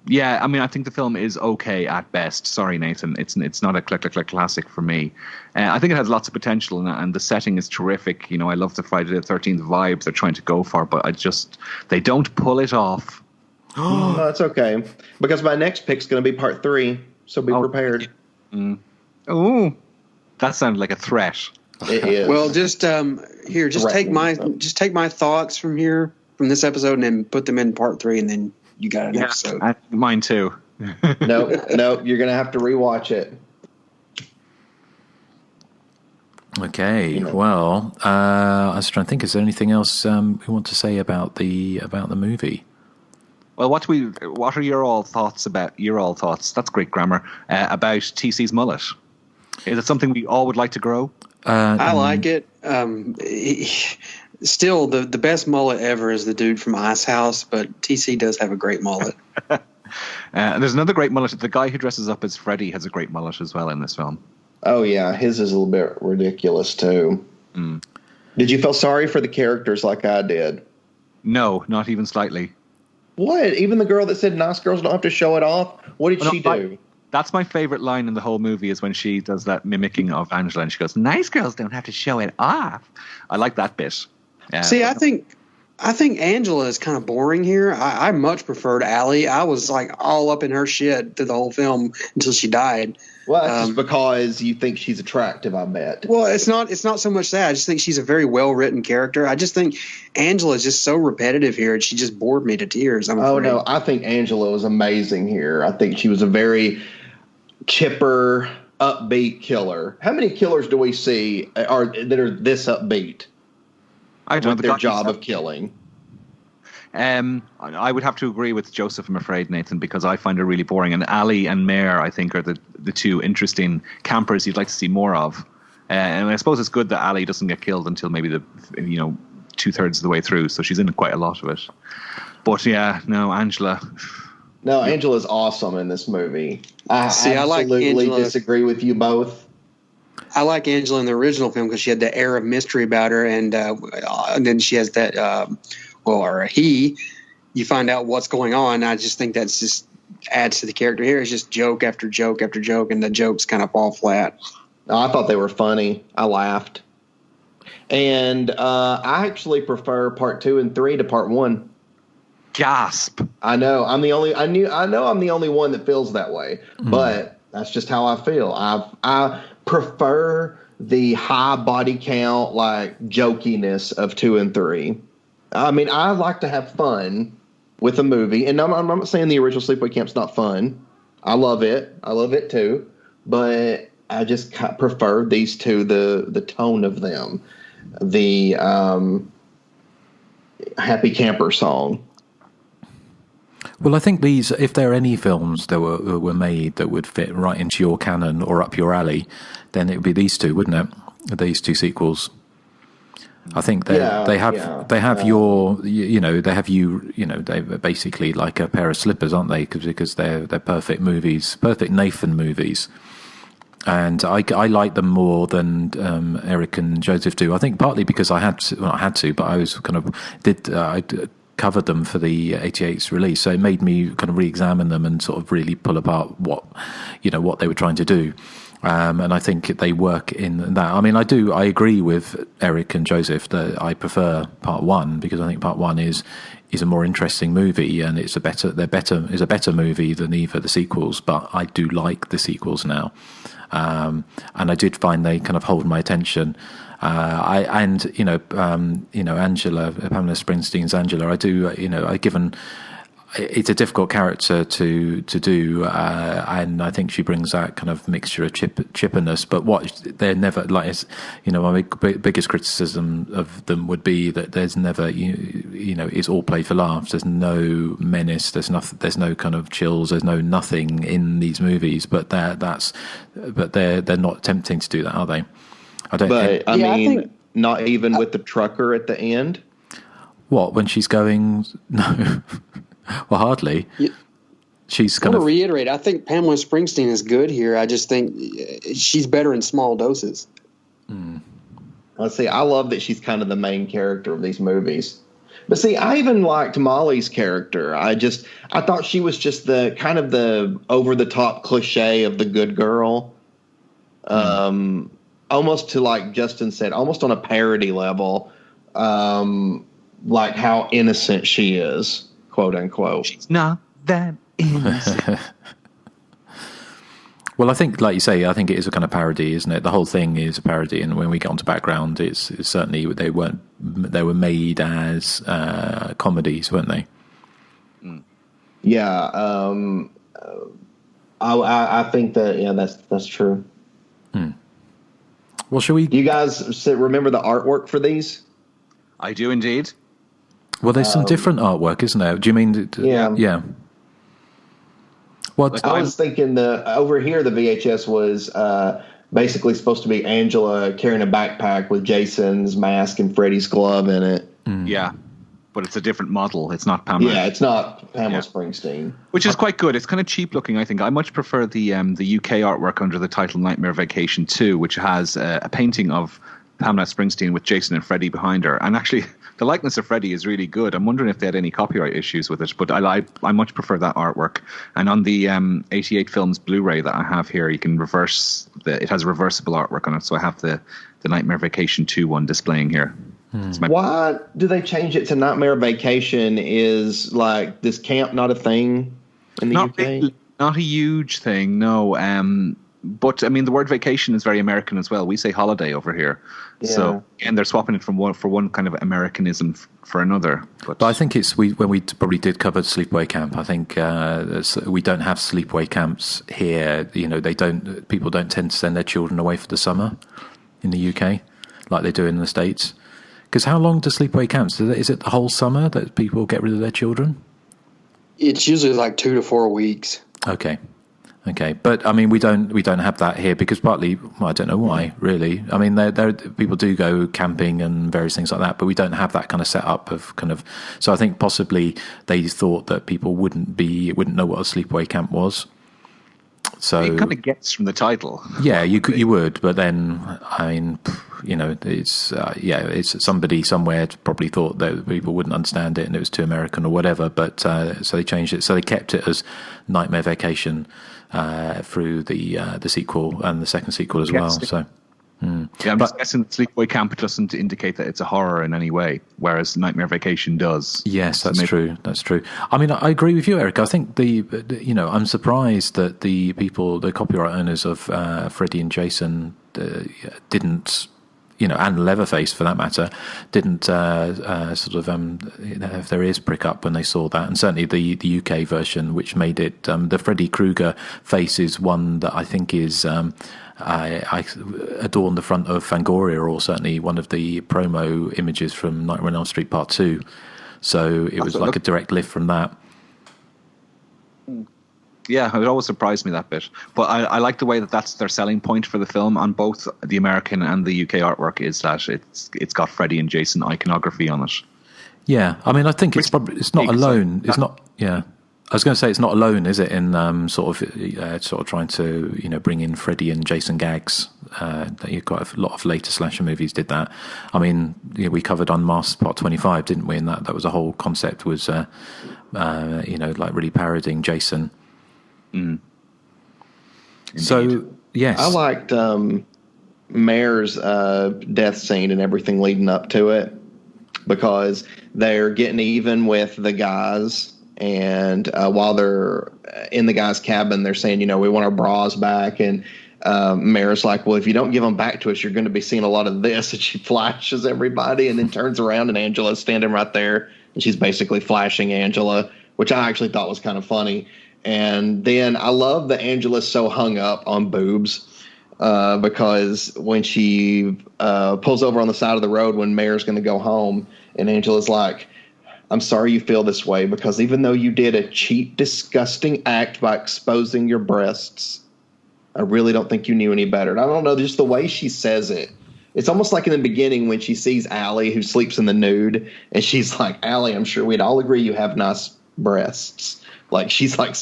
Yeah, I mean, I think the film is okay at best. Sorry, Nathan, it's not a classic for me. I think it has lots of potential, and the setting is terrific. I love the Friday the 13th vibes they're trying to go for, but they don't pull it off. No, that's okay, because my next pick's going to be Part 3, so be prepared. Oh, that sounded like a threat. It is. Well, just take my thoughts from this episode, and then put them in Part 3, and then you got an episode. Mine too. No, you're going to have to rewatch it. Okay. Well, I was trying to think. Is there anything else we want to say about the movie? Well, what are your thoughts? That's great grammar. About TC's mullet. Is it something we all would like to grow? I like it. Still, the best mullet ever is the dude from Ice House, but TC does have a great mullet. There's another great mullet. The guy who dresses up as Freddy has a great mullet as well in this film. Oh, yeah. His is a little bit ridiculous, too. Mm. Did you feel sorry for the characters like I did? No, not even slightly. What? Even the girl that said nice girls don't have to show it off? What did she do? That's my favorite line in the whole movie, is when she does that mimicking of Angela and she goes, "Nice girls don't have to show it off." I like that bit. See, I think Angela is kind of boring here. I much preferred Allie. I was like all up in her shit through the whole film until she died. Well, that's just because you think she's attractive, I bet. Well, it's not so much that. I just think she's a very well-written character. I just think Angela is just so repetitive here, and she just bored me to tears. Oh, no, I think Angela was amazing here. I think she was a very chipper, upbeat killer. How many killers do we see that are this upbeat? I don't know their job of killing. I would have to agree with Joseph, I'm afraid, Nathan, because I find her really boring. And Ali and Mare, I think, are the two interesting campers you'd like to see more of. And I suppose it's good that Ali doesn't get killed until maybe the 2/3 of the way through. So she's in quite a lot of it. But yeah, no, Angela. No, Angela's awesome in this movie. I like absolutely Angela. disagree with you both. I like Angela in the original film because she had that air of mystery about her, and then she has that or a he, you find out what's going on. I just think that's just adds to the character. Here it's just joke after joke after joke, and the jokes kind of fall flat. I thought they were funny. I laughed. And I actually prefer part 2 and 3 to part 1. Gasp! I know I'm the only one that feels that way, but that's just how I feel. I prefer the high body count, like jokiness of 2 and 3. I mean, I like to have fun with a movie, and I'm not saying the original Sleepaway Camp's not fun. I love it. I love it too, but I just prefer these two. The tone of them, the Happy Camper song. Well, I think these, if there are any films that were made that would fit right into your canon or up your alley, then it would be these two, wouldn't it? These two sequels. I think they have your, you know, they have you, you know, they're basically like a pair of slippers, aren't they? Because they're perfect movies, perfect Nathan movies. And I like them more than Erik and Joseph do. I think partly because I had to, but I was kind of I covered them for the 88's release, so it made me kind of re-examine them and sort of really pull apart what they were trying to do. And I think they work in that. I mean, I agree with Erik and Joseph that I prefer part 1 because I think part 1 is a more interesting movie and it's a better movie than either the sequels. But I do like the sequels now, and I did find they kind of hold my attention. Angela, Pamela Springsteen's Angela. It's a difficult character to do, and I think she brings that kind of mixture of chippiness. But what they're never like, my biggest criticism of them would be that there's never, it's all played for laughs. There's no menace. There's no kind of chills. There's no nothing in these movies. But they're not attempting to do that, are they? I think not even with the trucker at the end. What, when she's going? No. Well, hardly. She's going to reiterate. I think Pamela Springsteen is good here. I just think she's better in small doses. Let's see. I love that she's kind of the main character of these movies. But see, I even liked Molly's character. I thought she was just the kind of the over the top cliche of the good girl. Almost to, like Justin said, almost on a parody level, like how innocent she is. Quote unquote. She's not that innocent. Well, I think, like you say, I think it is a kind of parody, isn't it? The whole thing is a parody, and when we get onto background, it's certainly they were made as comedies, weren't they? Yeah, I think that that's true. Well, shall we? Do you guys remember the artwork for these? I do indeed. Well, there's some different artwork, isn't there? Do you mean? Yeah. What? I was thinking over here the VHS was basically supposed to be Angela carrying a backpack with Jason's mask and Freddy's glove in it. Yeah, but it's a different model. It's not Pamela. Yeah, it's not Pamela Springsteen. Which is quite good. It's kind of cheap looking, I think. I much prefer the UK artwork under the title Nightmare Vacation 2, which has a painting of Pamela Springsteen with Jason and Freddy behind her. And actually, the likeness of Freddy is really good. I'm wondering if they had any copyright issues with it, but I much prefer that artwork. And on the 88 Films Blu-ray that I have here, you can it has reversible artwork on it. So I have the Nightmare Vacation 2 one displaying here. Why do they change it to Nightmare Vacation? Is like this camp not a thing in the UK? Not a huge thing, no. But I mean, the word vacation is very American as well. We say holiday over here. Yeah. So again, they're swapping it from one kind of Americanism for another. But I think it's when we probably did cover Sleepaway Camp. I think we don't have sleepaway camps here. People don't tend to send their children away for the summer in the UK like they do in the States. Because how long do sleepaway camps? Is it the whole summer that people get rid of their children? It's usually like 2 to 4 weeks. Okay, but I mean, we don't have that here because partly, I don't know why, really. I mean, there people do go camping and various things like that, but we don't have that kind of setup of kind of. So I think possibly they thought that people wouldn't know what a sleepaway camp was. So it kind of gets from the title. Yeah, you would, but then I mean, it's it's somebody somewhere probably thought that people wouldn't understand it and it was too American or whatever. But so they changed it. So they kept it as Nightmare Vacation through the sequel and the second sequel as well. So. Yeah, I'm just guessing Sleepaway Camp doesn't indicate that it's a horror in any way, whereas Nightmare Vacation does. Yes, that's true. That's true. I mean, I agree with you, Eric. I think I'm surprised that the copyright owners of Freddy and Jason didn't, and Leatherface for that matter, didn't have their ears prick up when they saw that. And certainly the UK version, which made it the Freddy Krueger face is one that I think is. I adorned the front of Fangoria, or certainly one of the promo images from Nightmare on Elm Street Part 2. So it was like a direct lift from that. Yeah, it always surprised me that bit. But I like the way that's their selling point for the film on both the American and the UK artwork is that it's got Freddy and Jason iconography on it. Yeah, I mean, I think it's not alone. It's not. Yeah. I was going to say it's not alone, is it? In sort of trying to bring in Freddy and Jason gags. You've got a lot of later slasher movies did that. I mean, we covered Unmasked Part 25, didn't we? And that was the whole concept was, like really parodying Jason. Mm. So yes, I liked Mare's death scene and everything leading up to it because they're getting even with the guys. And while they're in the guy's cabin, they're saying, we want our bras back. And Mare's like, well, if you don't give them back to us, you're going to be seeing a lot of this. And she flashes everybody and then turns around and Angela's standing right there. And she's basically flashing Angela, which I actually thought was kind of funny. And then I love that Angela's so hung up on boobs because when she pulls over on the side of the road when Mare's going to go home and Angela's like, I'm sorry you feel this way because even though you did a cheap, disgusting act by exposing your breasts, I really don't think you knew any better. And I don't know, just the way she says it. It's almost like in the beginning when she sees Allie who sleeps in the nude and she's like, Allie, I'm sure we'd all agree you have nice breasts. Like she's like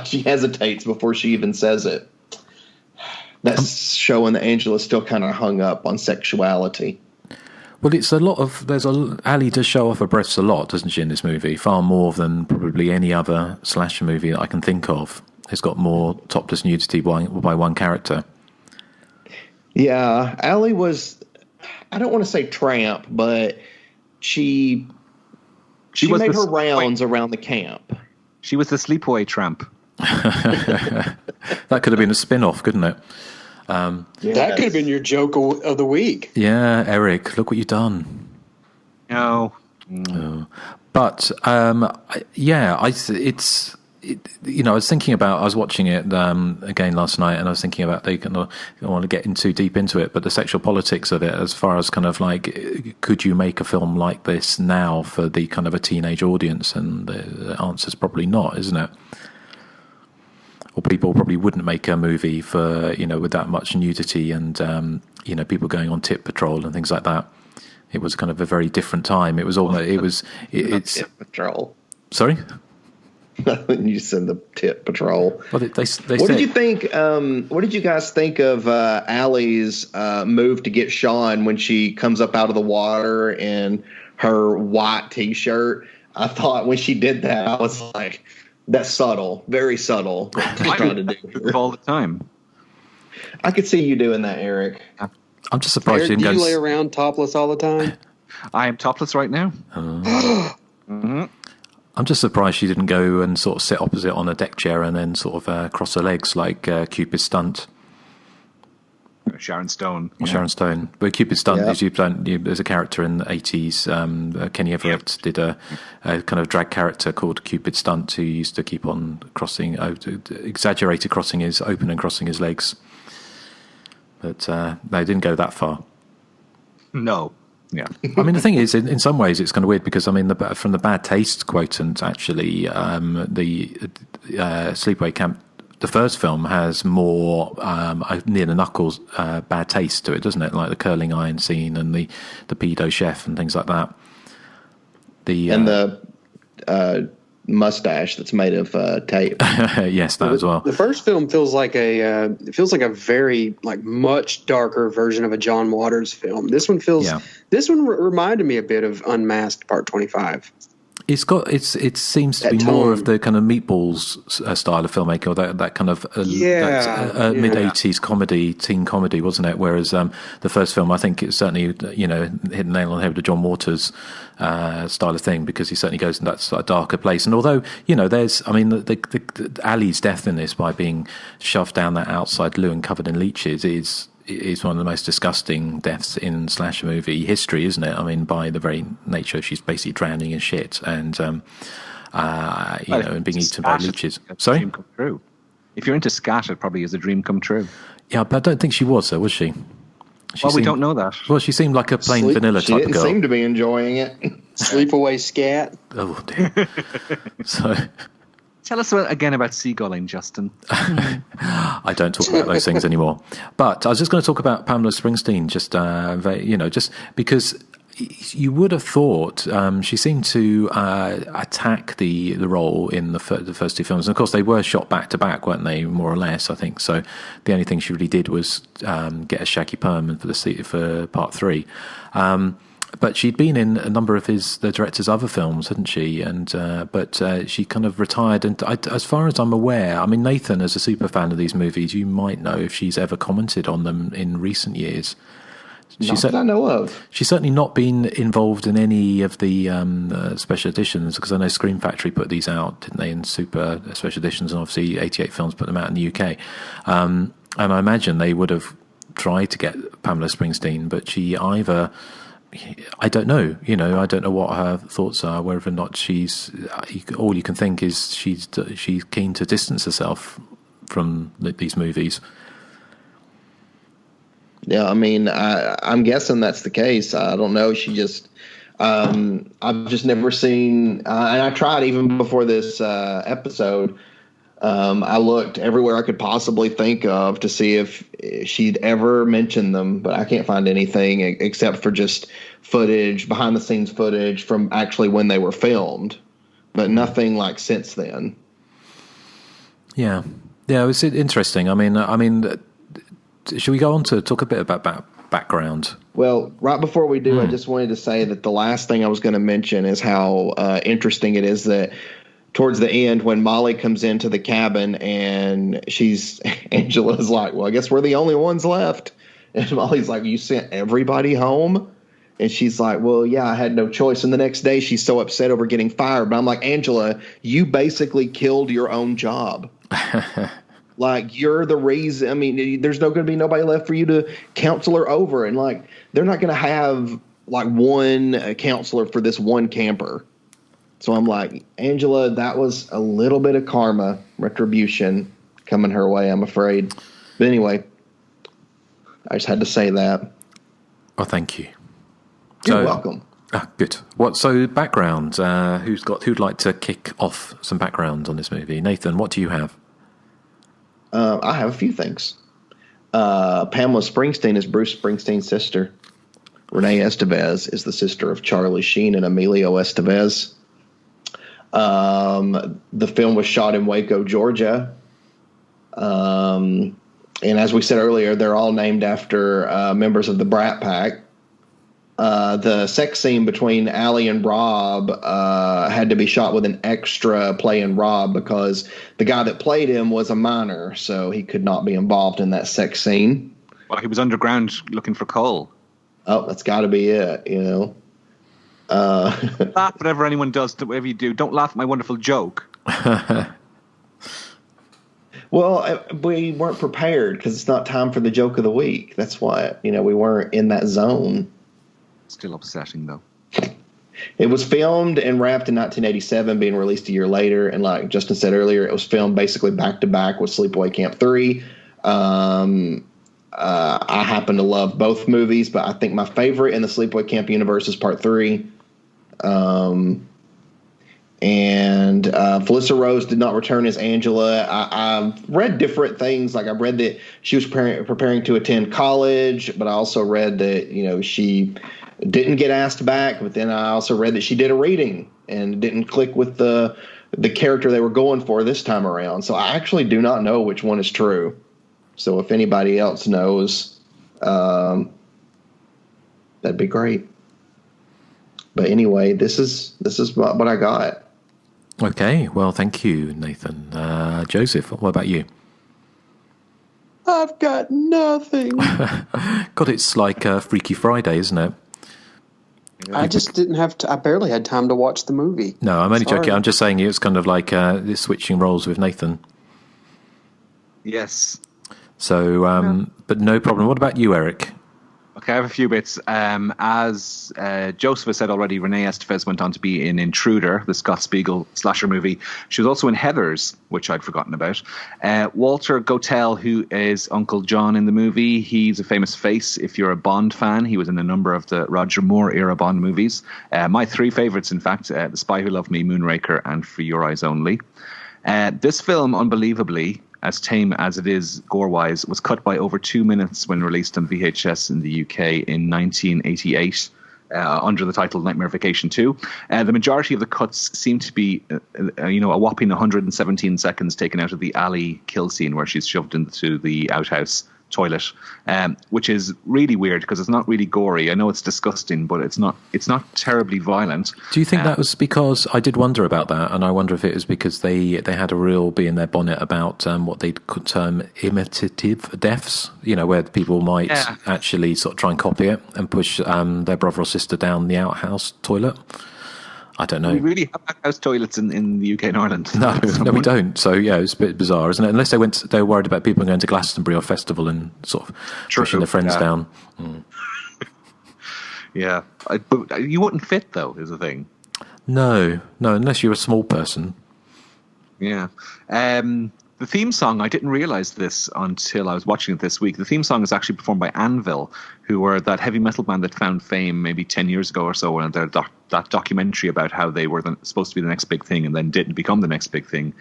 she hesitates before she even says it. That's showing that Angela's still kind of hung up on sexuality. Well, it's a lot of. Ali does show off her breasts a lot, doesn't she, in this movie? Far more than probably any other slasher movie that I can think of. It's got more topless nudity by one character. Yeah, Ali was. I don't want to say tramp, but she made her rounds around the camp. She was the sleepaway tramp. That could have been a spin-off, couldn't it? That could have been your joke of the week. Yeah, Eric, look what you've done. No. But I was thinking about. I was watching it again last night, and I was thinking about I don't want to get too deep into it, but the sexual politics of it, as far as kind of like, could you make a film like this now for the kind of a teenage audience? And the answer's probably not, isn't it? Or people probably wouldn't make a movie for with that much nudity and people going on tit patrol and things like that. It was kind of a very different time. It was almost it's tit patrol. Sorry. You send the tit patrol. Well, they what said, did you think? What did you guys think of Allie's move to get Sean when she comes up out of the water in her white T-shirt? I thought when she did that, I was like, that's subtle, very subtle. Trying to do all the time. I could see you doing that, Eric. I'm just surprised Eric, you didn't do you lay around topless all the time? I am topless right now. Mm-hmm. I'm just surprised she didn't go and sort of sit opposite on a deck chair and then sort of cross her legs like Cupid's stunt. Sharon Stone. Sharon Stone. But Cupid's stunt is there's a character in the 80s. Kenny Everett did a kind of drag character called Cupid Stunt who used to keep on crossing, exaggerated crossing his legs. But they didn't go that far. No. Yeah. I mean, the thing is, in some ways, it's kind of weird because, I mean, from the bad taste quotient, actually, the Sleepaway Camp, the first film, has more near the knuckles bad taste to it, doesn't it? Like the curling iron scene and the pedo chef and things like that. mustache that's made of tape. Yes, that as well. The first film feels like a very much darker version of a John Waters film. This one reminded me a bit of Unmasked Part 25. It seems to be more of the kind of Meatballs style of filmmaking, or that kind of mid '80s comedy, teen comedy, wasn't it? Whereas the first film, I think, it certainly hit the nail on the head with the John Waters style of thing, because he certainly goes in that sort of darker place. And although there's, the Ali's death in this by being shoved down that outside loo and covered in leeches is one of the most disgusting deaths in slasher movie history, isn't it? I mean, by the very nature, she's basically drowning in shit and and being eaten by leeches. Sorry? Dream come true. If you're into scat, it probably is a dream come true. Yeah, but I don't think she was, though, was she? We don't know that. Well, she seemed like a plain vanilla type of girl. She didn't seem to be enjoying it. Sleepaway scat. Oh, dear. So... Tell us again about seagulling, Justin. I don't talk about those things anymore. But I was just going to talk about Pamela Springsteen, just because you would have thought she seemed to attack the role in the first two films. And of course, they were shot back to back, weren't they? More or less, I think. So the only thing she really did was get a shaggy perm for part 3. But she'd been in a number of the director's other films, hadn't she? And but she kind of retired. And as far as I'm aware, I mean, Nathan, as a super fan of these movies, you might know if she's ever commented on them in recent years. Not that I know of. She's certainly not been involved in any of the special editions, because I know Scream Factory put these out, didn't they, in super special editions, and obviously 88 Films put them out in the UK. And I imagine they would have tried to get Pamela Springsteen, but she either... I don't know, I don't know what her thoughts are, whether or not she's... all you can think is she's keen to distance herself from these movies. Yeah, I mean, I'm guessing that's the case. I don't know. She just... I've just never seen... and I tried even before this episode... I looked everywhere I could possibly think of to see if she'd ever mentioned them, but I can't find anything except for just footage, behind the scenes footage from actually when they were filmed, but nothing like since then. Yeah, it was interesting. I mean, should we go on to talk a bit about background? Well, right before we do, I just wanted to say that the last thing I was going to mention is how interesting it is that towards the end, when Molly comes into the cabin and Angela's like, well, I guess we're the only ones left. And Molly's like, you sent everybody home? And she's like, well, yeah, I had no choice. And the next day she's so upset over getting fired. But I'm like, Angela, you basically killed your own job. Like, you're the reason. I mean, there's going to be nobody left for you to counsel her over. And like, they're not going to have like one counselor for this one camper. So I'm like, Angela, that was a little bit of karma, retribution coming her way, I'm afraid. But anyway, I just had to say that. Oh, thank you. You're welcome. Good. So background, who'd like to kick off some background on this movie? Nathan, what do you have? I have a few things. Pamela Springsteen is Bruce Springsteen's sister. Renee Estevez is the sister of Charlie Sheen and Emilio Estevez. The film was shot in Waco, Georgia. And as we said earlier, they're all named after members of the Brat Pack. The sex scene between Allie and Rob had to be shot with an extra playing Rob because the guy that played him was a minor, so he could not be involved in that sex scene. Well, he was underground looking for coal. Oh, that's got to be it, Laugh whatever anyone does, whatever you do. Don't laugh at my wonderful joke. Well, we weren't prepared because it's not time for the joke of the week. That's why, we weren't in that zone. Still upsetting, though. It was filmed and wrapped in 1987, being released a year later. And like Justin said earlier, it was filmed basically back to back with Sleepaway Camp 3. I happen to love both movies, but I think my favorite in the Sleepaway Camp universe is Part 3. And Felissa Rose did not return as Angela. I've read different things. Like, I've read that she was preparing to attend college, but I also read that, she didn't get asked back. But then I also read that she did a reading and didn't click with the the character they were going for this time around. So I actually do not know which one is true. So if anybody else knows, that'd be great. But anyway, this is what I got. Okay, well, thank you, Nathan. Joseph, what about you? I've got nothing. God, it's like Freaky Friday, isn't it? I just didn't have I barely had time to watch the movie. No, I'm only joking. I'm just saying it's kind of like this switching roles with Nathan. Yes. So, but no problem. What about you, Eric? Okay, I have a few bits. As Joseph has said already, Renee Estevez went on to be in Intruder, the Scott Spiegel slasher movie. She was also in Heathers, which I'd forgotten about. Walter Gotell, who is Uncle John in the movie, he's a famous face if you're a Bond fan. He was in a number of the Roger Moore-era Bond movies. My three favourites, in fact, The Spy Who Loved Me, Moonraker, and For Your Eyes Only. This film, unbelievably, as tame as it is gore-wise, was cut by over 2 minutes when released on VHS in the UK in 1988 under the title Nightmare Vacation 2. The majority of the cuts seem to be, a whopping 117 seconds taken out of the alley kill scene where she's shoved into the outhouse toilet, which is really weird because it's not really gory. I know it's disgusting, but it's not terribly violent. Do you think that was because, I did wonder about that, and I wonder if it was because they had a real bee in their bonnet about what they could term imitative deaths, where people might actually sort of try and copy it and push their brother or sister down the outhouse toilet? I don't know. We really have outhouse toilets in the UK and Ireland. No, we don't. So yeah, it's a bit bizarre, isn't it? Unless they were worried about people going to Glastonbury or festival and sort of pushing their friends down. Mm. Yeah, but you wouldn't fit though, is the thing. No, unless you're a small person. Yeah. The theme song, I didn't realize this until I was watching it this week. The theme song is actually performed by Anvil, who were that heavy metal band that found fame maybe 10 years ago or so, and that documentary about how they were supposed to be the next big thing and then didn't become the next big thing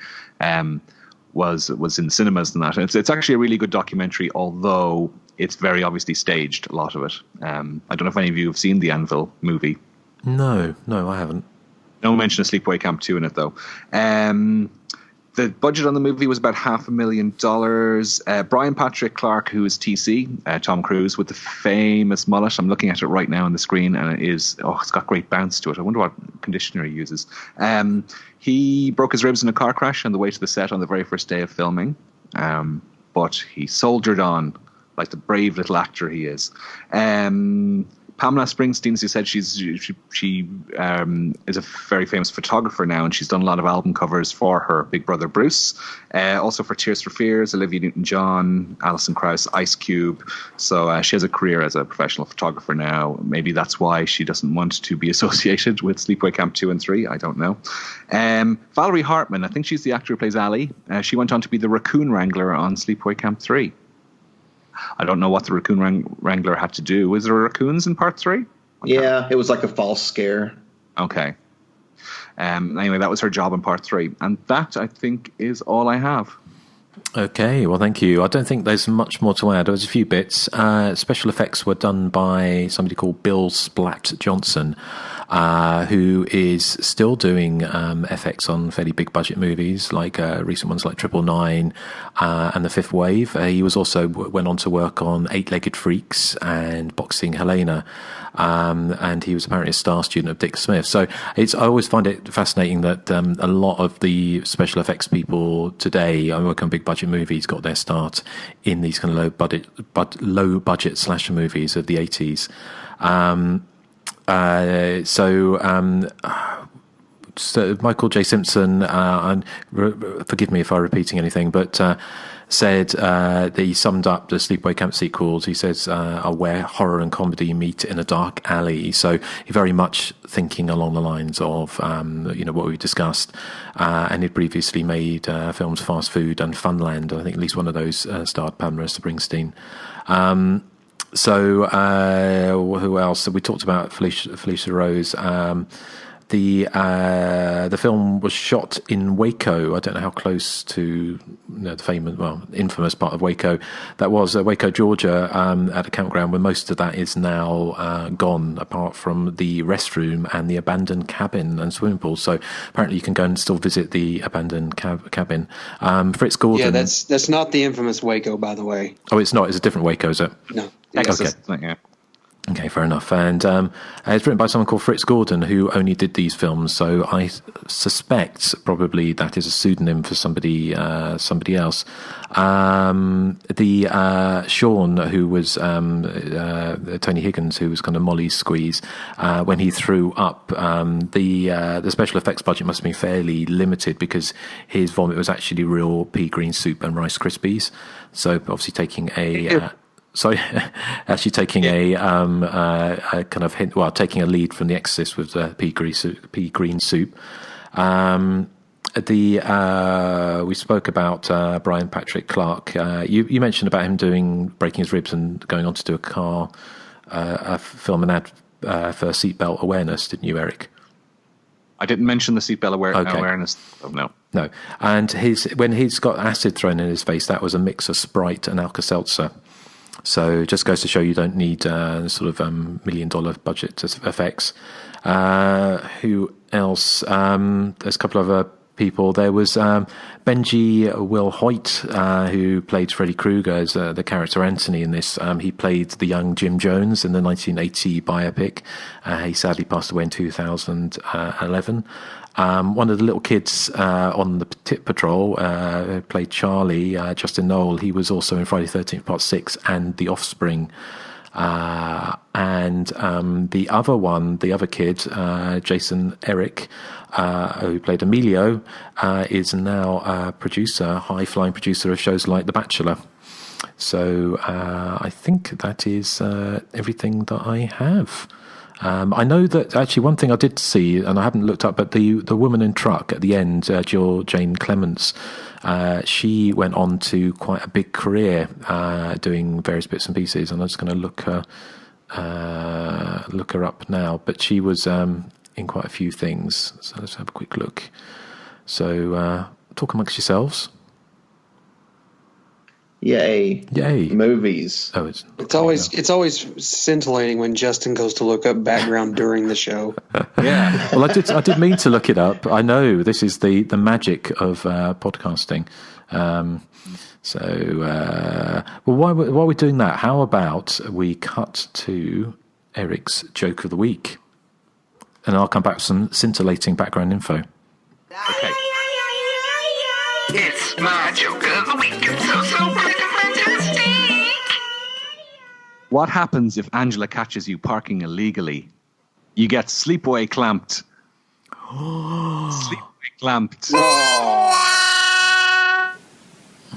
was in cinemas and that. And it's actually a really good documentary, although it's very obviously staged, a lot of it. I don't know if any of you have seen the Anvil movie. No, I haven't. No mention of Sleepaway Camp 2 in it, though. The budget on the movie was about $500,000. Brian Patrick Clark, who is TC, Tom Cruise, with the famous mullet. I'm looking at it right now on the screen, and it's got great bounce to it. I wonder what conditioner he uses. He broke his ribs in a car crash on the way to the set on the very first day of filming, but he soldiered on like the brave little actor he is. Pamela Springsteen, as you said, she is a very famous photographer now, and she's done a lot of album covers for her big brother Bruce, also for Tears for Fears, Olivia Newton-John, Alison Krauss, Ice Cube. So she has a career as a professional photographer now. Maybe that's why she doesn't want to be associated with Sleepaway Camp 2 and 3. I don't know. Valerie Hartman, I think she's the actor who plays Ali. She went on to be the Raccoon Wrangler on Sleepaway Camp 3. I don't know what the Raccoon Wrangler had to do. Was there raccoons in part 3? Yeah, it was like a false scare. Okay. Anyway, that was her job in part 3. And that, I think, is all I have. Okay, well, thank you. I don't think there's much more to add. There was a few bits. Special effects were done by somebody called Bill Splat Johnson, who is still doing FX on fairly big budget movies, like recent ones like 999 and The Fifth Wave. He was also went on to work on Eight-Legged Freaks and Boxing Helena. And he was apparently a star student of Dick Smith. So I always find it fascinating that a lot of the special effects people today, I work on big budget movies, got their start in these kind of low budget slasher movies of the 80s. So Michael J. Simpson, and forgive me if I'm repeating anything, but said that he summed up the Sleepaway Camp sequels. He says, where horror and comedy meet in a dark alley. So he very much thinking along the lines of, what we discussed. And he'd previously made films Fast Food and Funland. I think at least one of those starred Pamela Springsteen. So who else? So we talked about Felicia Rose. the film was shot in Waco. I don't know how close to the famous, infamous part of Waco that was, Waco, Georgia, at a campground where most of that is now gone, apart from the restroom and the abandoned cabin and swimming pool. So apparently you can go and still visit the abandoned cabin. Fritz Gordon. Yeah, that's not the infamous Waco, by the way. Oh, it's not. It's a different Waco, is it? No. Texas, Okay. yeah. Okay, fair enough. And it's written by someone called Fritz Gordon, who only did these films. So I suspect probably that is a pseudonym for somebody else. Sean, who was Tony Higgins, who was kind of Molly's squeeze, when he threw up, the special effects budget must have been fairly limited because his vomit was actually real pea green soup and Rice Krispies. So obviously taking a kind of hint, taking a lead from The Exorcist with pea green soup. We spoke about Brian Patrick Clark. You mentioned about him breaking his ribs and going on to do a film and ad for seatbelt awareness, didn't you, Erik? I didn't mention the seatbelt awareness. Oh, no. No. And when he's got acid thrown in his face, that was a mix of Sprite and Alka-Seltzer. So it just goes to show you don't need sort of $1 million budget effects. Who else? There's a couple of other people. There was Benji Will Hoyt, who played Freddy Krueger as the character Anthony in this. He played the young Jim Jones in the 1980 biopic. He sadly passed away in 2011. One of the little kids on the Tit Patrol who played Charlie, Justin Knoll, he was also in Friday the 13th Part 6 and The Offspring. And the other kid, Jason Erik, who played Emilio, is now a producer, high-flying producer of shows like The Bachelor. So I think that is everything that I have. I know that actually one thing I did see, and I haven't looked up, but the woman in truck at the end, Jane Clements, she went on to quite a big career doing various bits and pieces, and I'm just going to look her up now. But she was in quite a few things, so let's have a quick look. So talk amongst yourselves. Yay! Movies. Oh, it's always scintillating when Justin goes to look up background during the show. Yeah. Well, I did mean to look it up. I know this is the magic of podcasting. While we're doing that, how about we cut to Erik's joke of the week, and I'll come back with some scintillating background info. Okay. It's my joke of the week. It's so freaking fantastic. What happens if Angela catches you parking illegally? You get Sleepaway clamped. Sleepaway clamped.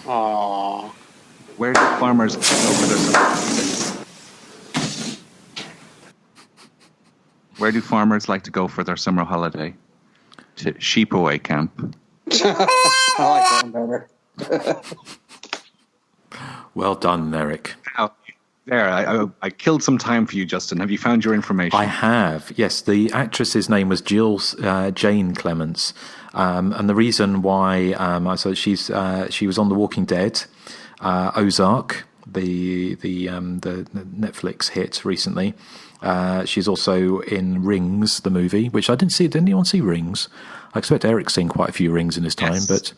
Aww. Where do farmers go for their Where do farmers like to go for their summer holiday? To Sheepaway camp. I like that one better. Well done, Erik. Now, there, I killed some time for you, Justin. Have you found your information? I have, yes. The actress's name was Jane Clements, and the reason why she was on The Walking Dead, Ozark, the Netflix hit recently. She's also in Rings, the movie, which I didn't see. Did anyone see Rings? I expect Erik's seen quite a few Rings in his time, Yes. but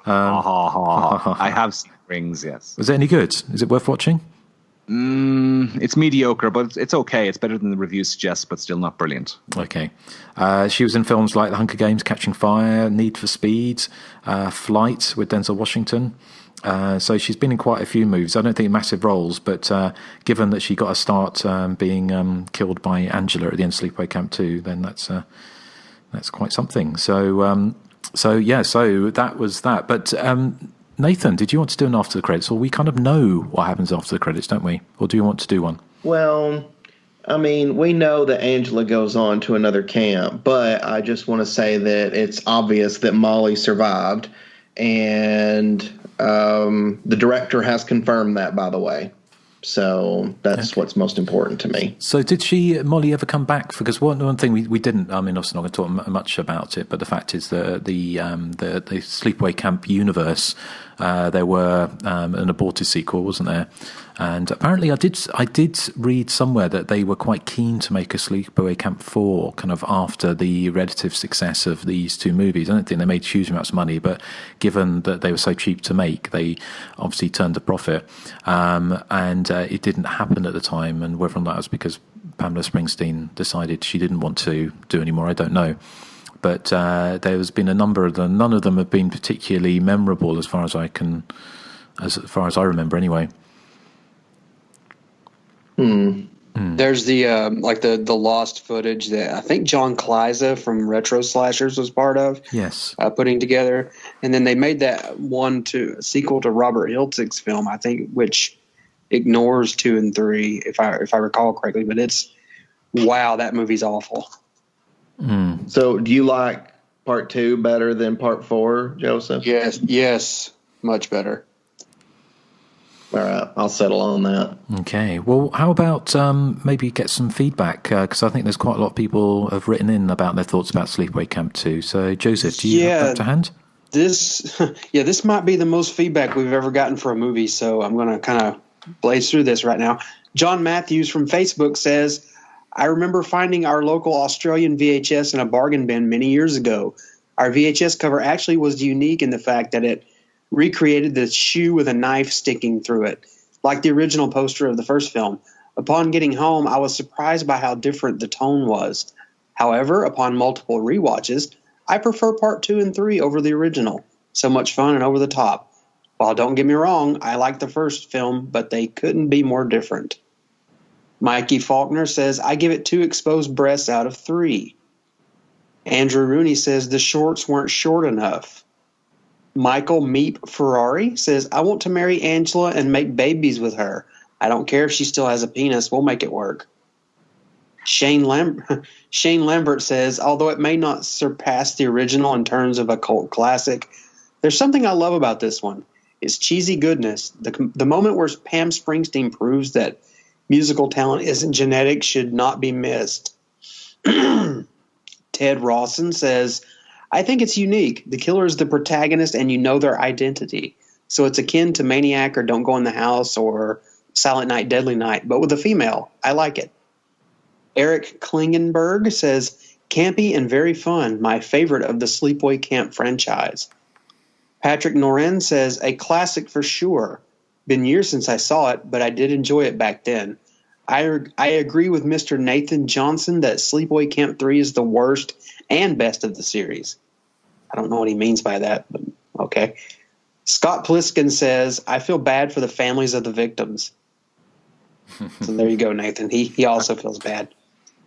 I have seen Rings, yes. was it any good? Is it worth watching? It's mediocre, but it's okay. It's better than the reviews suggest, but still not brilliant. Okay. She was in films like The Hunger Games, Catching Fire, Need for Speed, Flight with Denzel Washington. So she's been in quite a few movies. I don't think massive roles, but given that she got a start being killed by Angela at the end of Sleepaway Camp 2, then that's quite something. So that was that. But Nathan, did you want to do an after the credits? Or we kind of know what happens after the credits, don't we? Or do you want to do one? Well, I mean, we know that Angela goes on to another camp, but I just want to say that it's obvious that Molly survived, and the director has confirmed that, by the way. So that's what's most important to me. So did Molly ever come back? Because one thing we didn't, I mean, obviously not going to talk much about it, but the fact is the Sleepaway Camp universe, there were an aborted sequel, wasn't there? And apparently I did read somewhere that they were quite keen to make a Sleepaway Camp 4 kind of after the relative success of these two movies. I don't think they made huge amounts of money, but given that they were so cheap to make, they obviously turned a profit. And it didn't happen at the time, and whether or not that was because Pamela Springsteen decided she didn't want to do anymore, I don't know. But there's been a number of them. None of them have been particularly memorable as far as I remember anyway. There's the the lost footage that I think John Kliza from Retro Slashers was part of. Yes, putting together, and then they made that sequel to Robert Hiltzick's film, I think, which ignores 2 and 3, if I recall correctly. But that movie's awful. So, do you like part 2 better than part 4, Joseph? Yes, much better. All right, I'll settle on that. Okay. Well, how about maybe get some feedback? Because I think there's quite a lot of people have written in about their thoughts about Sleepaway Camp 2. So, Joseph, do you have that to hand? This might be the most feedback we've ever gotten for a movie, so I'm going to kind of blaze through this right now. John Matthews from Facebook says, I remember finding our local Australian VHS in a bargain bin many years ago. Our VHS cover actually was unique in the fact that it recreated the shoe with a knife sticking through it, like the original poster of the first film. Upon getting home, I was surprised by how different the tone was. However, upon multiple rewatches, I prefer part 2 and 3 over the original. So much fun and over the top. While don't get me wrong, I like the first film, but they couldn't be more different. Mikey Faulkner says, I give it 2 exposed breasts out of 3. Andrew Rooney says, the shorts weren't short enough. Michael Meep Ferrari says, I want to marry Angela and make babies with her. I don't care if she still has a penis. We'll make it work. Shane Lambert says, although it may not surpass the original in terms of a cult classic, there's something I love about this one. It's cheesy goodness. The moment where Pam Springsteen proves that musical talent isn't genetic should not be missed. Ted Rawson says, I think it's unique. The killer is the protagonist and you know their identity. So it's akin to Maniac or Don't Go in the House or Silent Night, Deadly Night, but with a female. I like it. Erik Klingenberg says, campy and very fun. My favorite of the Sleepaway Camp franchise. Patrick Noren says, a classic for sure. Been years since I saw it, but I did enjoy it back then. I agree with Mr. Nathan Johnson that Sleepaway Camp 3 is the worst and best of the series. I don't know what he means by that, but okay. Scott Pliskin says, I feel bad for the families of the victims. So there you go, Nathan. He also feels bad.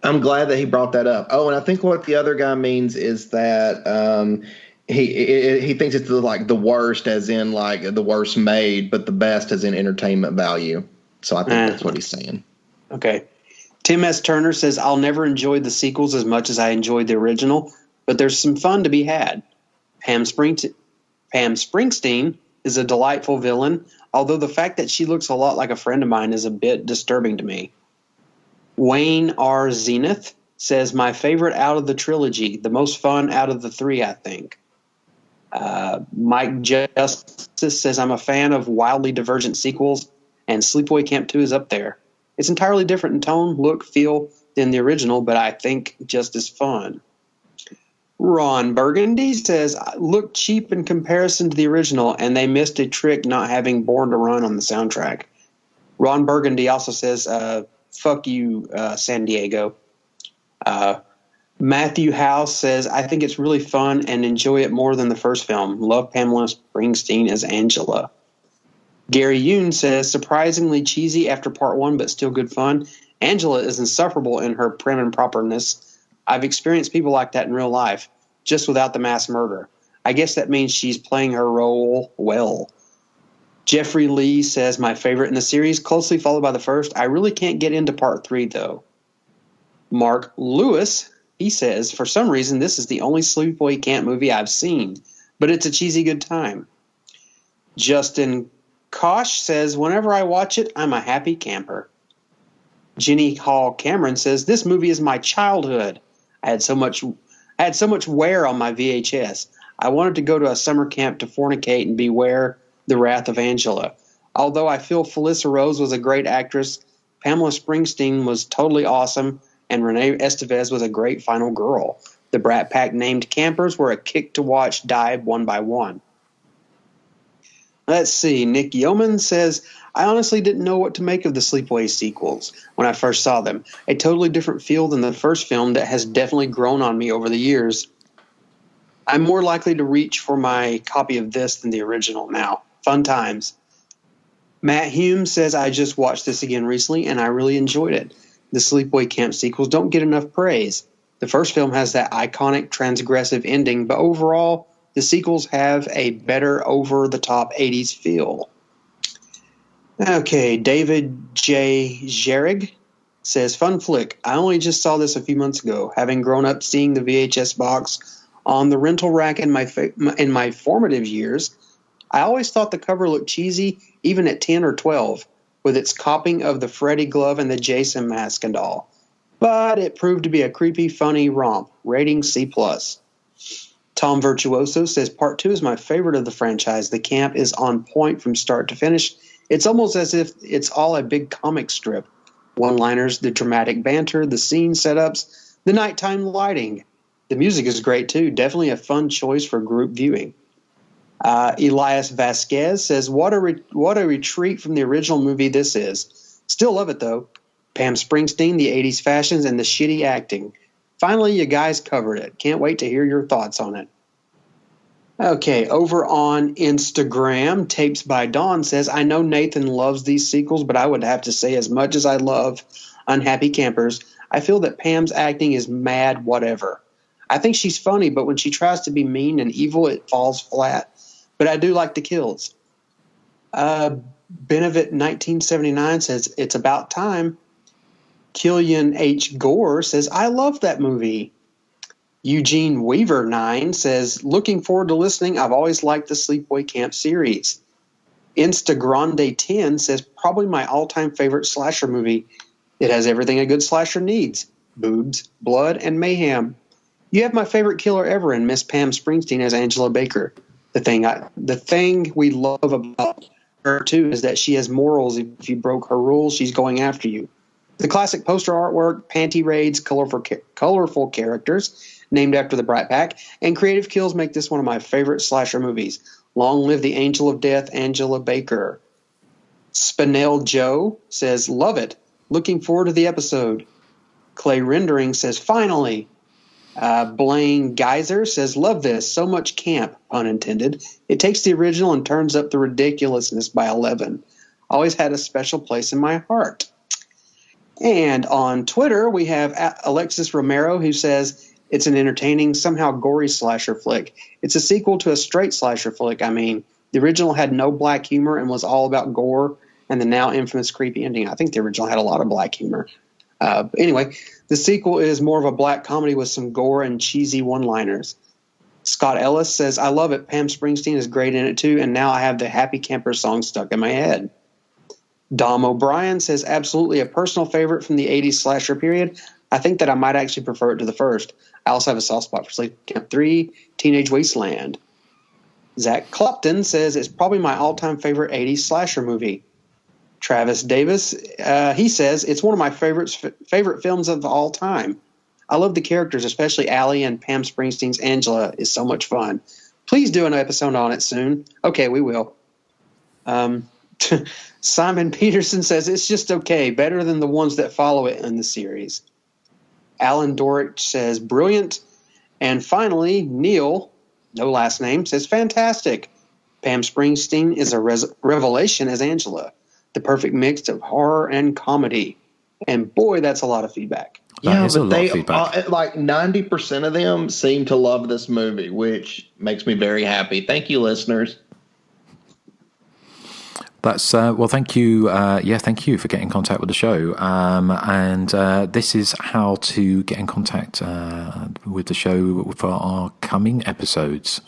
I'm glad that he brought that up. Oh, and I think what the other guy means is that he thinks it's the worst as in like the worst made, but the best as in entertainment value. So I think that's what he's saying. Okay. Tim S. Turner says, I'll never enjoy the sequels as much as I enjoyed the original, but there's some fun to be had. Pam Springsteen is a delightful villain, although the fact that she looks a lot like a friend of mine is a bit disturbing to me. Wayne R. Zenith says, my favorite out of the trilogy, the most fun out of the 3, I think. Mike Justice says, I'm a fan of wildly divergent sequels, and Sleepaway Camp 2 is up there. It's entirely different in tone, look, feel than the original, but I think just as fun. Ron Burgundy says, look cheap in comparison to the original, and they missed a trick not having Born to Run on the soundtrack. Ron Burgundy also says, fuck you, San Diego. Matthew House says, I think it's really fun and enjoy it more than the first film. Love Pamela Springsteen as Angela. Gary Yoon says, surprisingly cheesy after part 1, but still good fun. Angela is insufferable in her prim and properness. I've experienced people like that in real life, just without the mass murder. I guess that means she's playing her role well. Jeffrey Lee says, my favorite in the series, closely followed by the first. I really can't get into part 3, though. Mark Lewis, he says, for some reason, this is the only Sleepaway Camp movie I've seen, but it's a cheesy good time. Justin Kosh says, whenever I watch it, I'm a happy camper. Jenny Hall Cameron says, this movie is my childhood. I had so much wear on my VHS. I wanted to go to a summer camp to fornicate and beware the wrath of Angela. Although I feel Felissa Rose was a great actress, Pamela Springsteen was totally awesome, and Renee Estevez was a great final girl. The Brat Pack named campers were a kick to watch die one by one. Let's see. Nick Yeoman says, I honestly didn't know what to make of the Sleepaway sequels when I first saw them. A totally different feel than the first film that has definitely grown on me over the years. I'm more likely to reach for my copy of this than the original now. Fun times. Matt Hume says, I just watched this again recently and I really enjoyed it. The Sleepaway Camp sequels don't get enough praise. The first film has that iconic transgressive ending, but overall, the sequels have a better over-the-top 80s feel. Okay, David J. Jerig says, fun flick. I only just saw this a few months ago, having grown up seeing the VHS box on the rental rack in my formative years. I always thought the cover looked cheesy, even at 10 or 12, with its copying of the Freddy glove and the Jason mask and all. But it proved to be a creepy, funny romp. Rating C+. Tom Virtuoso says, Part 2 is my favorite of the franchise. The camp is on point from start to finish. It's almost as if it's all a big comic strip. One-liners, the dramatic banter, the scene setups, the nighttime lighting. The music is great, too. Definitely a fun choice for group viewing. Elias Vasquez says, what a retreat from the original movie this is. Still love it, though. Pam Springsteen, the 80s fashions, and the shitty acting. Finally, you guys covered it. Can't wait to hear your thoughts on it. Okay, over on Instagram, Tapes by Dawn says, I know Nathan loves these sequels, but I would have to say as much as I love Unhappy Campers, I feel that Pam's acting is mad whatever. I think she's funny, but when she tries to be mean and evil, it falls flat. But I do like the kills. Benevit 1979 says, it's about time. Killian H. Gore says, I love that movie. Eugene Weaver 9 says, looking forward to listening. I've always liked the Sleepaway Camp series. Instagrande 10 says, probably my all-time favorite slasher movie. It has everything a good slasher needs. Boobs, blood, and mayhem. You have my favorite killer ever in Miss Pam Springsteen as Angela Baker. The thing we love about her, too, is that she has morals. If you broke her rules, she's going after you. The classic poster artwork, panty raids, colorful characters named after the Brat Pack, and creative kills make this one of my favorite slasher movies. Long live the Angel of Death, Angela Baker. Spinell Joe says, love it. Looking forward to the episode. Clay Rendering says, finally. Blaine Geyser says, love this. So much camp, pun intended. It takes the original and turns up the ridiculousness by 11. Always had a special place in my heart. And on Twitter, we have Alexis Romero, who says, it's an entertaining, somehow gory slasher flick. It's a sequel to a straight slasher flick. I mean, the original had no black humor and was all about gore, and the now infamous creepy ending. I think the original had a lot of black humor. Anyway, the sequel is more of a black comedy with some gore and cheesy one-liners. Scott Ellis says, I love it. Pam Springsteen is great in it, too, and now I have the Happy Camper song stuck in my head. Dom O'Brien says, absolutely a personal favorite from the 80s slasher period. I think that I might actually prefer it to the first. I also have a soft spot for Sleep Camp 3, Teenage Wasteland. Zach Clopton says, it's probably my all-time favorite 80s slasher movie. Travis Davis, he says, it's one of my favorite films of all time. I love the characters, especially Allie and Pam Springsteen's Angela is so much fun. Please do an episode on it soon. Okay, we will. Simon Peterson says, it's just okay, better than the ones that follow it in the series. Alan Dorick says, brilliant. And finally, Neil, no last name, says, fantastic. Pam Springsteen is a revelation as Angela. The perfect mix of horror and comedy. And boy, that's a lot of feedback. Yeah, but they like 90% of them seem to love this movie, which makes me very happy. Thank you, listeners. That's well. Thank you. Thank you for getting in contact with the show. And this is how to get in contact with the show for our coming episodes.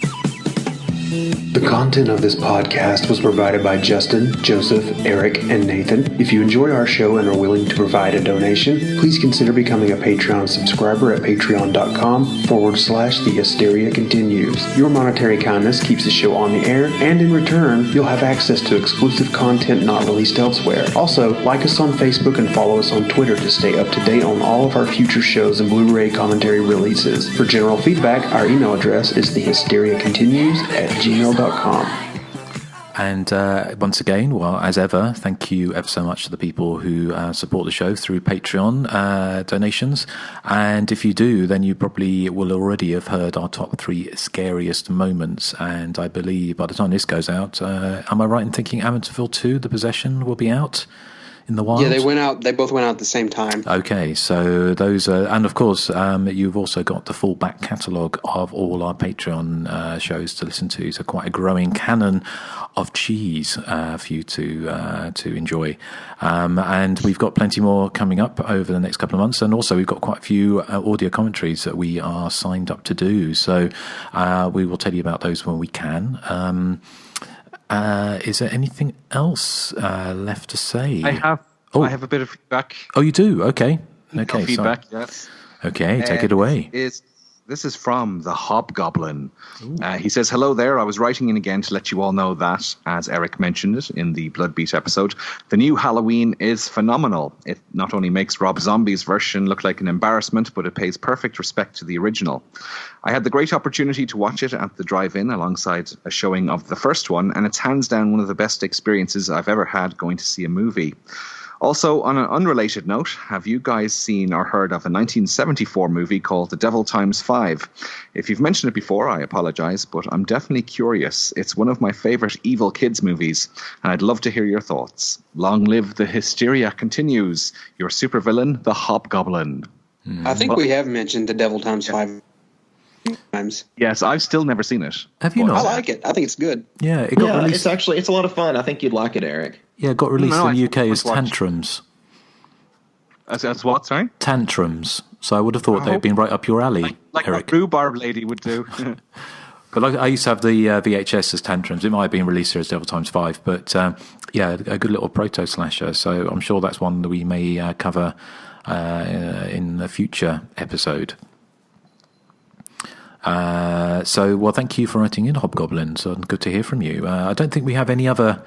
The content of this podcast was provided by Justin, Joseph, Eric, and Nathan. If you enjoy our show and are willing to provide a donation, please consider becoming a Patreon subscriber at patreon.com/The Hysteria Continues. Your monetary kindness keeps the show on the air, and in return, you'll have access to exclusive content not released elsewhere. Also, like us on Facebook and follow us on Twitter to stay up to date on all of our future shows and Blu-ray commentary releases. For general feedback, our email address is thehysteriacontinues@gmail.com. And once again, well, as ever, thank you ever so much to the people who support the show through Patreon donations. And if you do, then you probably will already have heard our top 3 scariest moments. And I believe by the time this goes out, am I right in thinking Amityville 2, The Possession, will be out in the wild? Yeah, they both went out at the same time. Okay, so those are, and of course, you've also got the full back catalogue of all our Patreon shows to listen to. So quite a growing canon of cheese for you to enjoy. And we've got plenty more coming up over the next couple of months. And also we've got quite a few audio commentaries that we are signed up to do. So we will tell you about those when we can. Is there anything else left to say? I have a bit of feedback. Oh, you do? Okay. Okay. Feedback, yes. Okay, take it away. This is from the Hobgoblin. He says, hello there. I was writing in again to let you all know that, as Erik mentioned it in the Bloodbeat episode, the new Halloween is phenomenal. It not only makes Rob Zombie's version look like an embarrassment, but it pays perfect respect to the original. I had the great opportunity to watch it at the drive-in alongside a showing of the first one, and it's hands down one of the best experiences I've ever had going to see a movie. Also, on an unrelated note, have you guys seen or heard of a 1974 movie called The Devil Times 5? If you've mentioned it before, I apologize, but I'm definitely curious. It's one of my favorite evil kids movies, and I'd love to hear your thoughts. Long live the Hysteria Continues. Your supervillain, the Hobgoblin. I think we have mentioned The Devil Times 5 times. Yes, I've still never seen it. Have you not? I like it. I think it's good. Yeah, it got released. It's a lot of fun. I think you'd like it, Eric. Yeah, it got released in the UK as watch. Tantrums. As what, sorry? Tantrums. So I would have thought they'd been right up your alley, like Erik. a rhubarb lady would do. But I used to have the VHS as Tantrums. It might have been released here as Devil Times 5, but yeah, a good little proto-slasher. So I'm sure that's one that we may cover in a future episode. Well, thank you for writing in, Hobgoblin. So good to hear from you. I don't think we have any other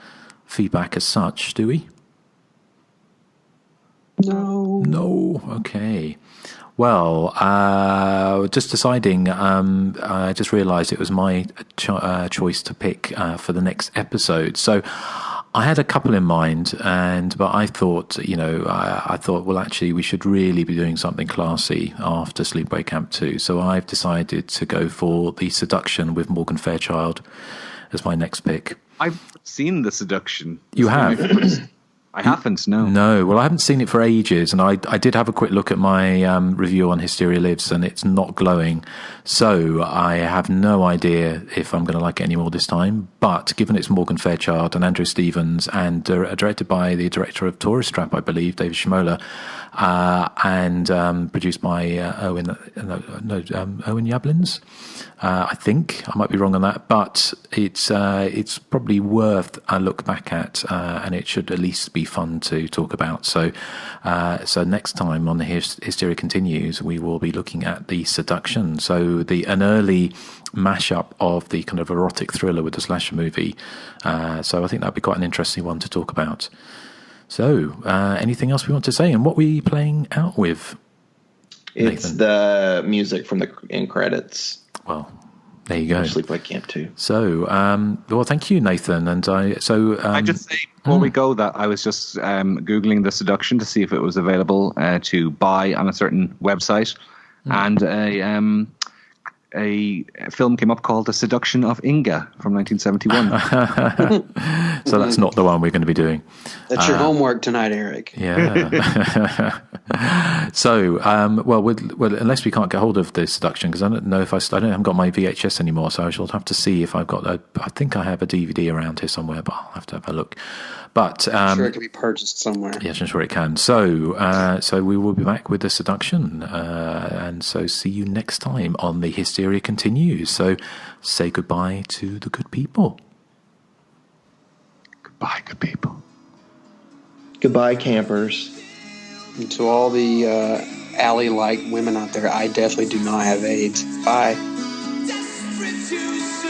feedback as such, do we? No. Okay. Well, just deciding, I just realised it was my choice to pick for the next episode. So I had a couple in mind, but I thought, well, actually, we should really be doing something classy after Sleepaway Camp 2. So I've decided to go for The Seduction with Morgan Fairchild as my next pick. I've seen The Seduction. You have? I haven't, no. No, well, I haven't seen it for ages, and I did have a quick look at my review on Hysteria Lives, and it's not glowing. So I have no idea if I'm going to like it anymore this time. But given it's Morgan Fairchild and Andrew Stevens, and directed by the director of Tourist Trap, I believe, David Schmoller, and produced by Owen Yablans, I think. I might be wrong on that, but it's probably worth a look back at, and it should at least be fun to talk about. So next time on the Hysteria Continues, we will be looking at The Seduction. So an early mashup of the kind of erotic thriller with the slasher movie. So I think that'd be quite an interesting one to talk about. So, anything else we want to say? And what were you playing out with, Nathan? It's the music from the end credits. Well, there you go. Sleepaway Camp 2. So, well, thank you, Nathan. And I just say before we go that I was just Googling The Seduction to see if it was available to buy on a certain website. And a film came up called The Seduction of Inga from 1971. So that's not the one we're going to be doing. That's your homework tonight, Erik. Yeah. So, well, unless we can't get hold of the seduction, because I don't know if I haven't got my VHS anymore, so I shall have to see if I've got I think I have a DVD around here somewhere, but I'll have to have a look. But I'm sure it can be purchased somewhere. Yes, I'm sure it can. So, so we will be back with the seduction, and so see you next time on the Hysteria Continues. So, say goodbye to the good people. Goodbye, good people. Goodbye, campers. And to all the alley-like women out there, I definitely do not have AIDS. Bye. Desperate to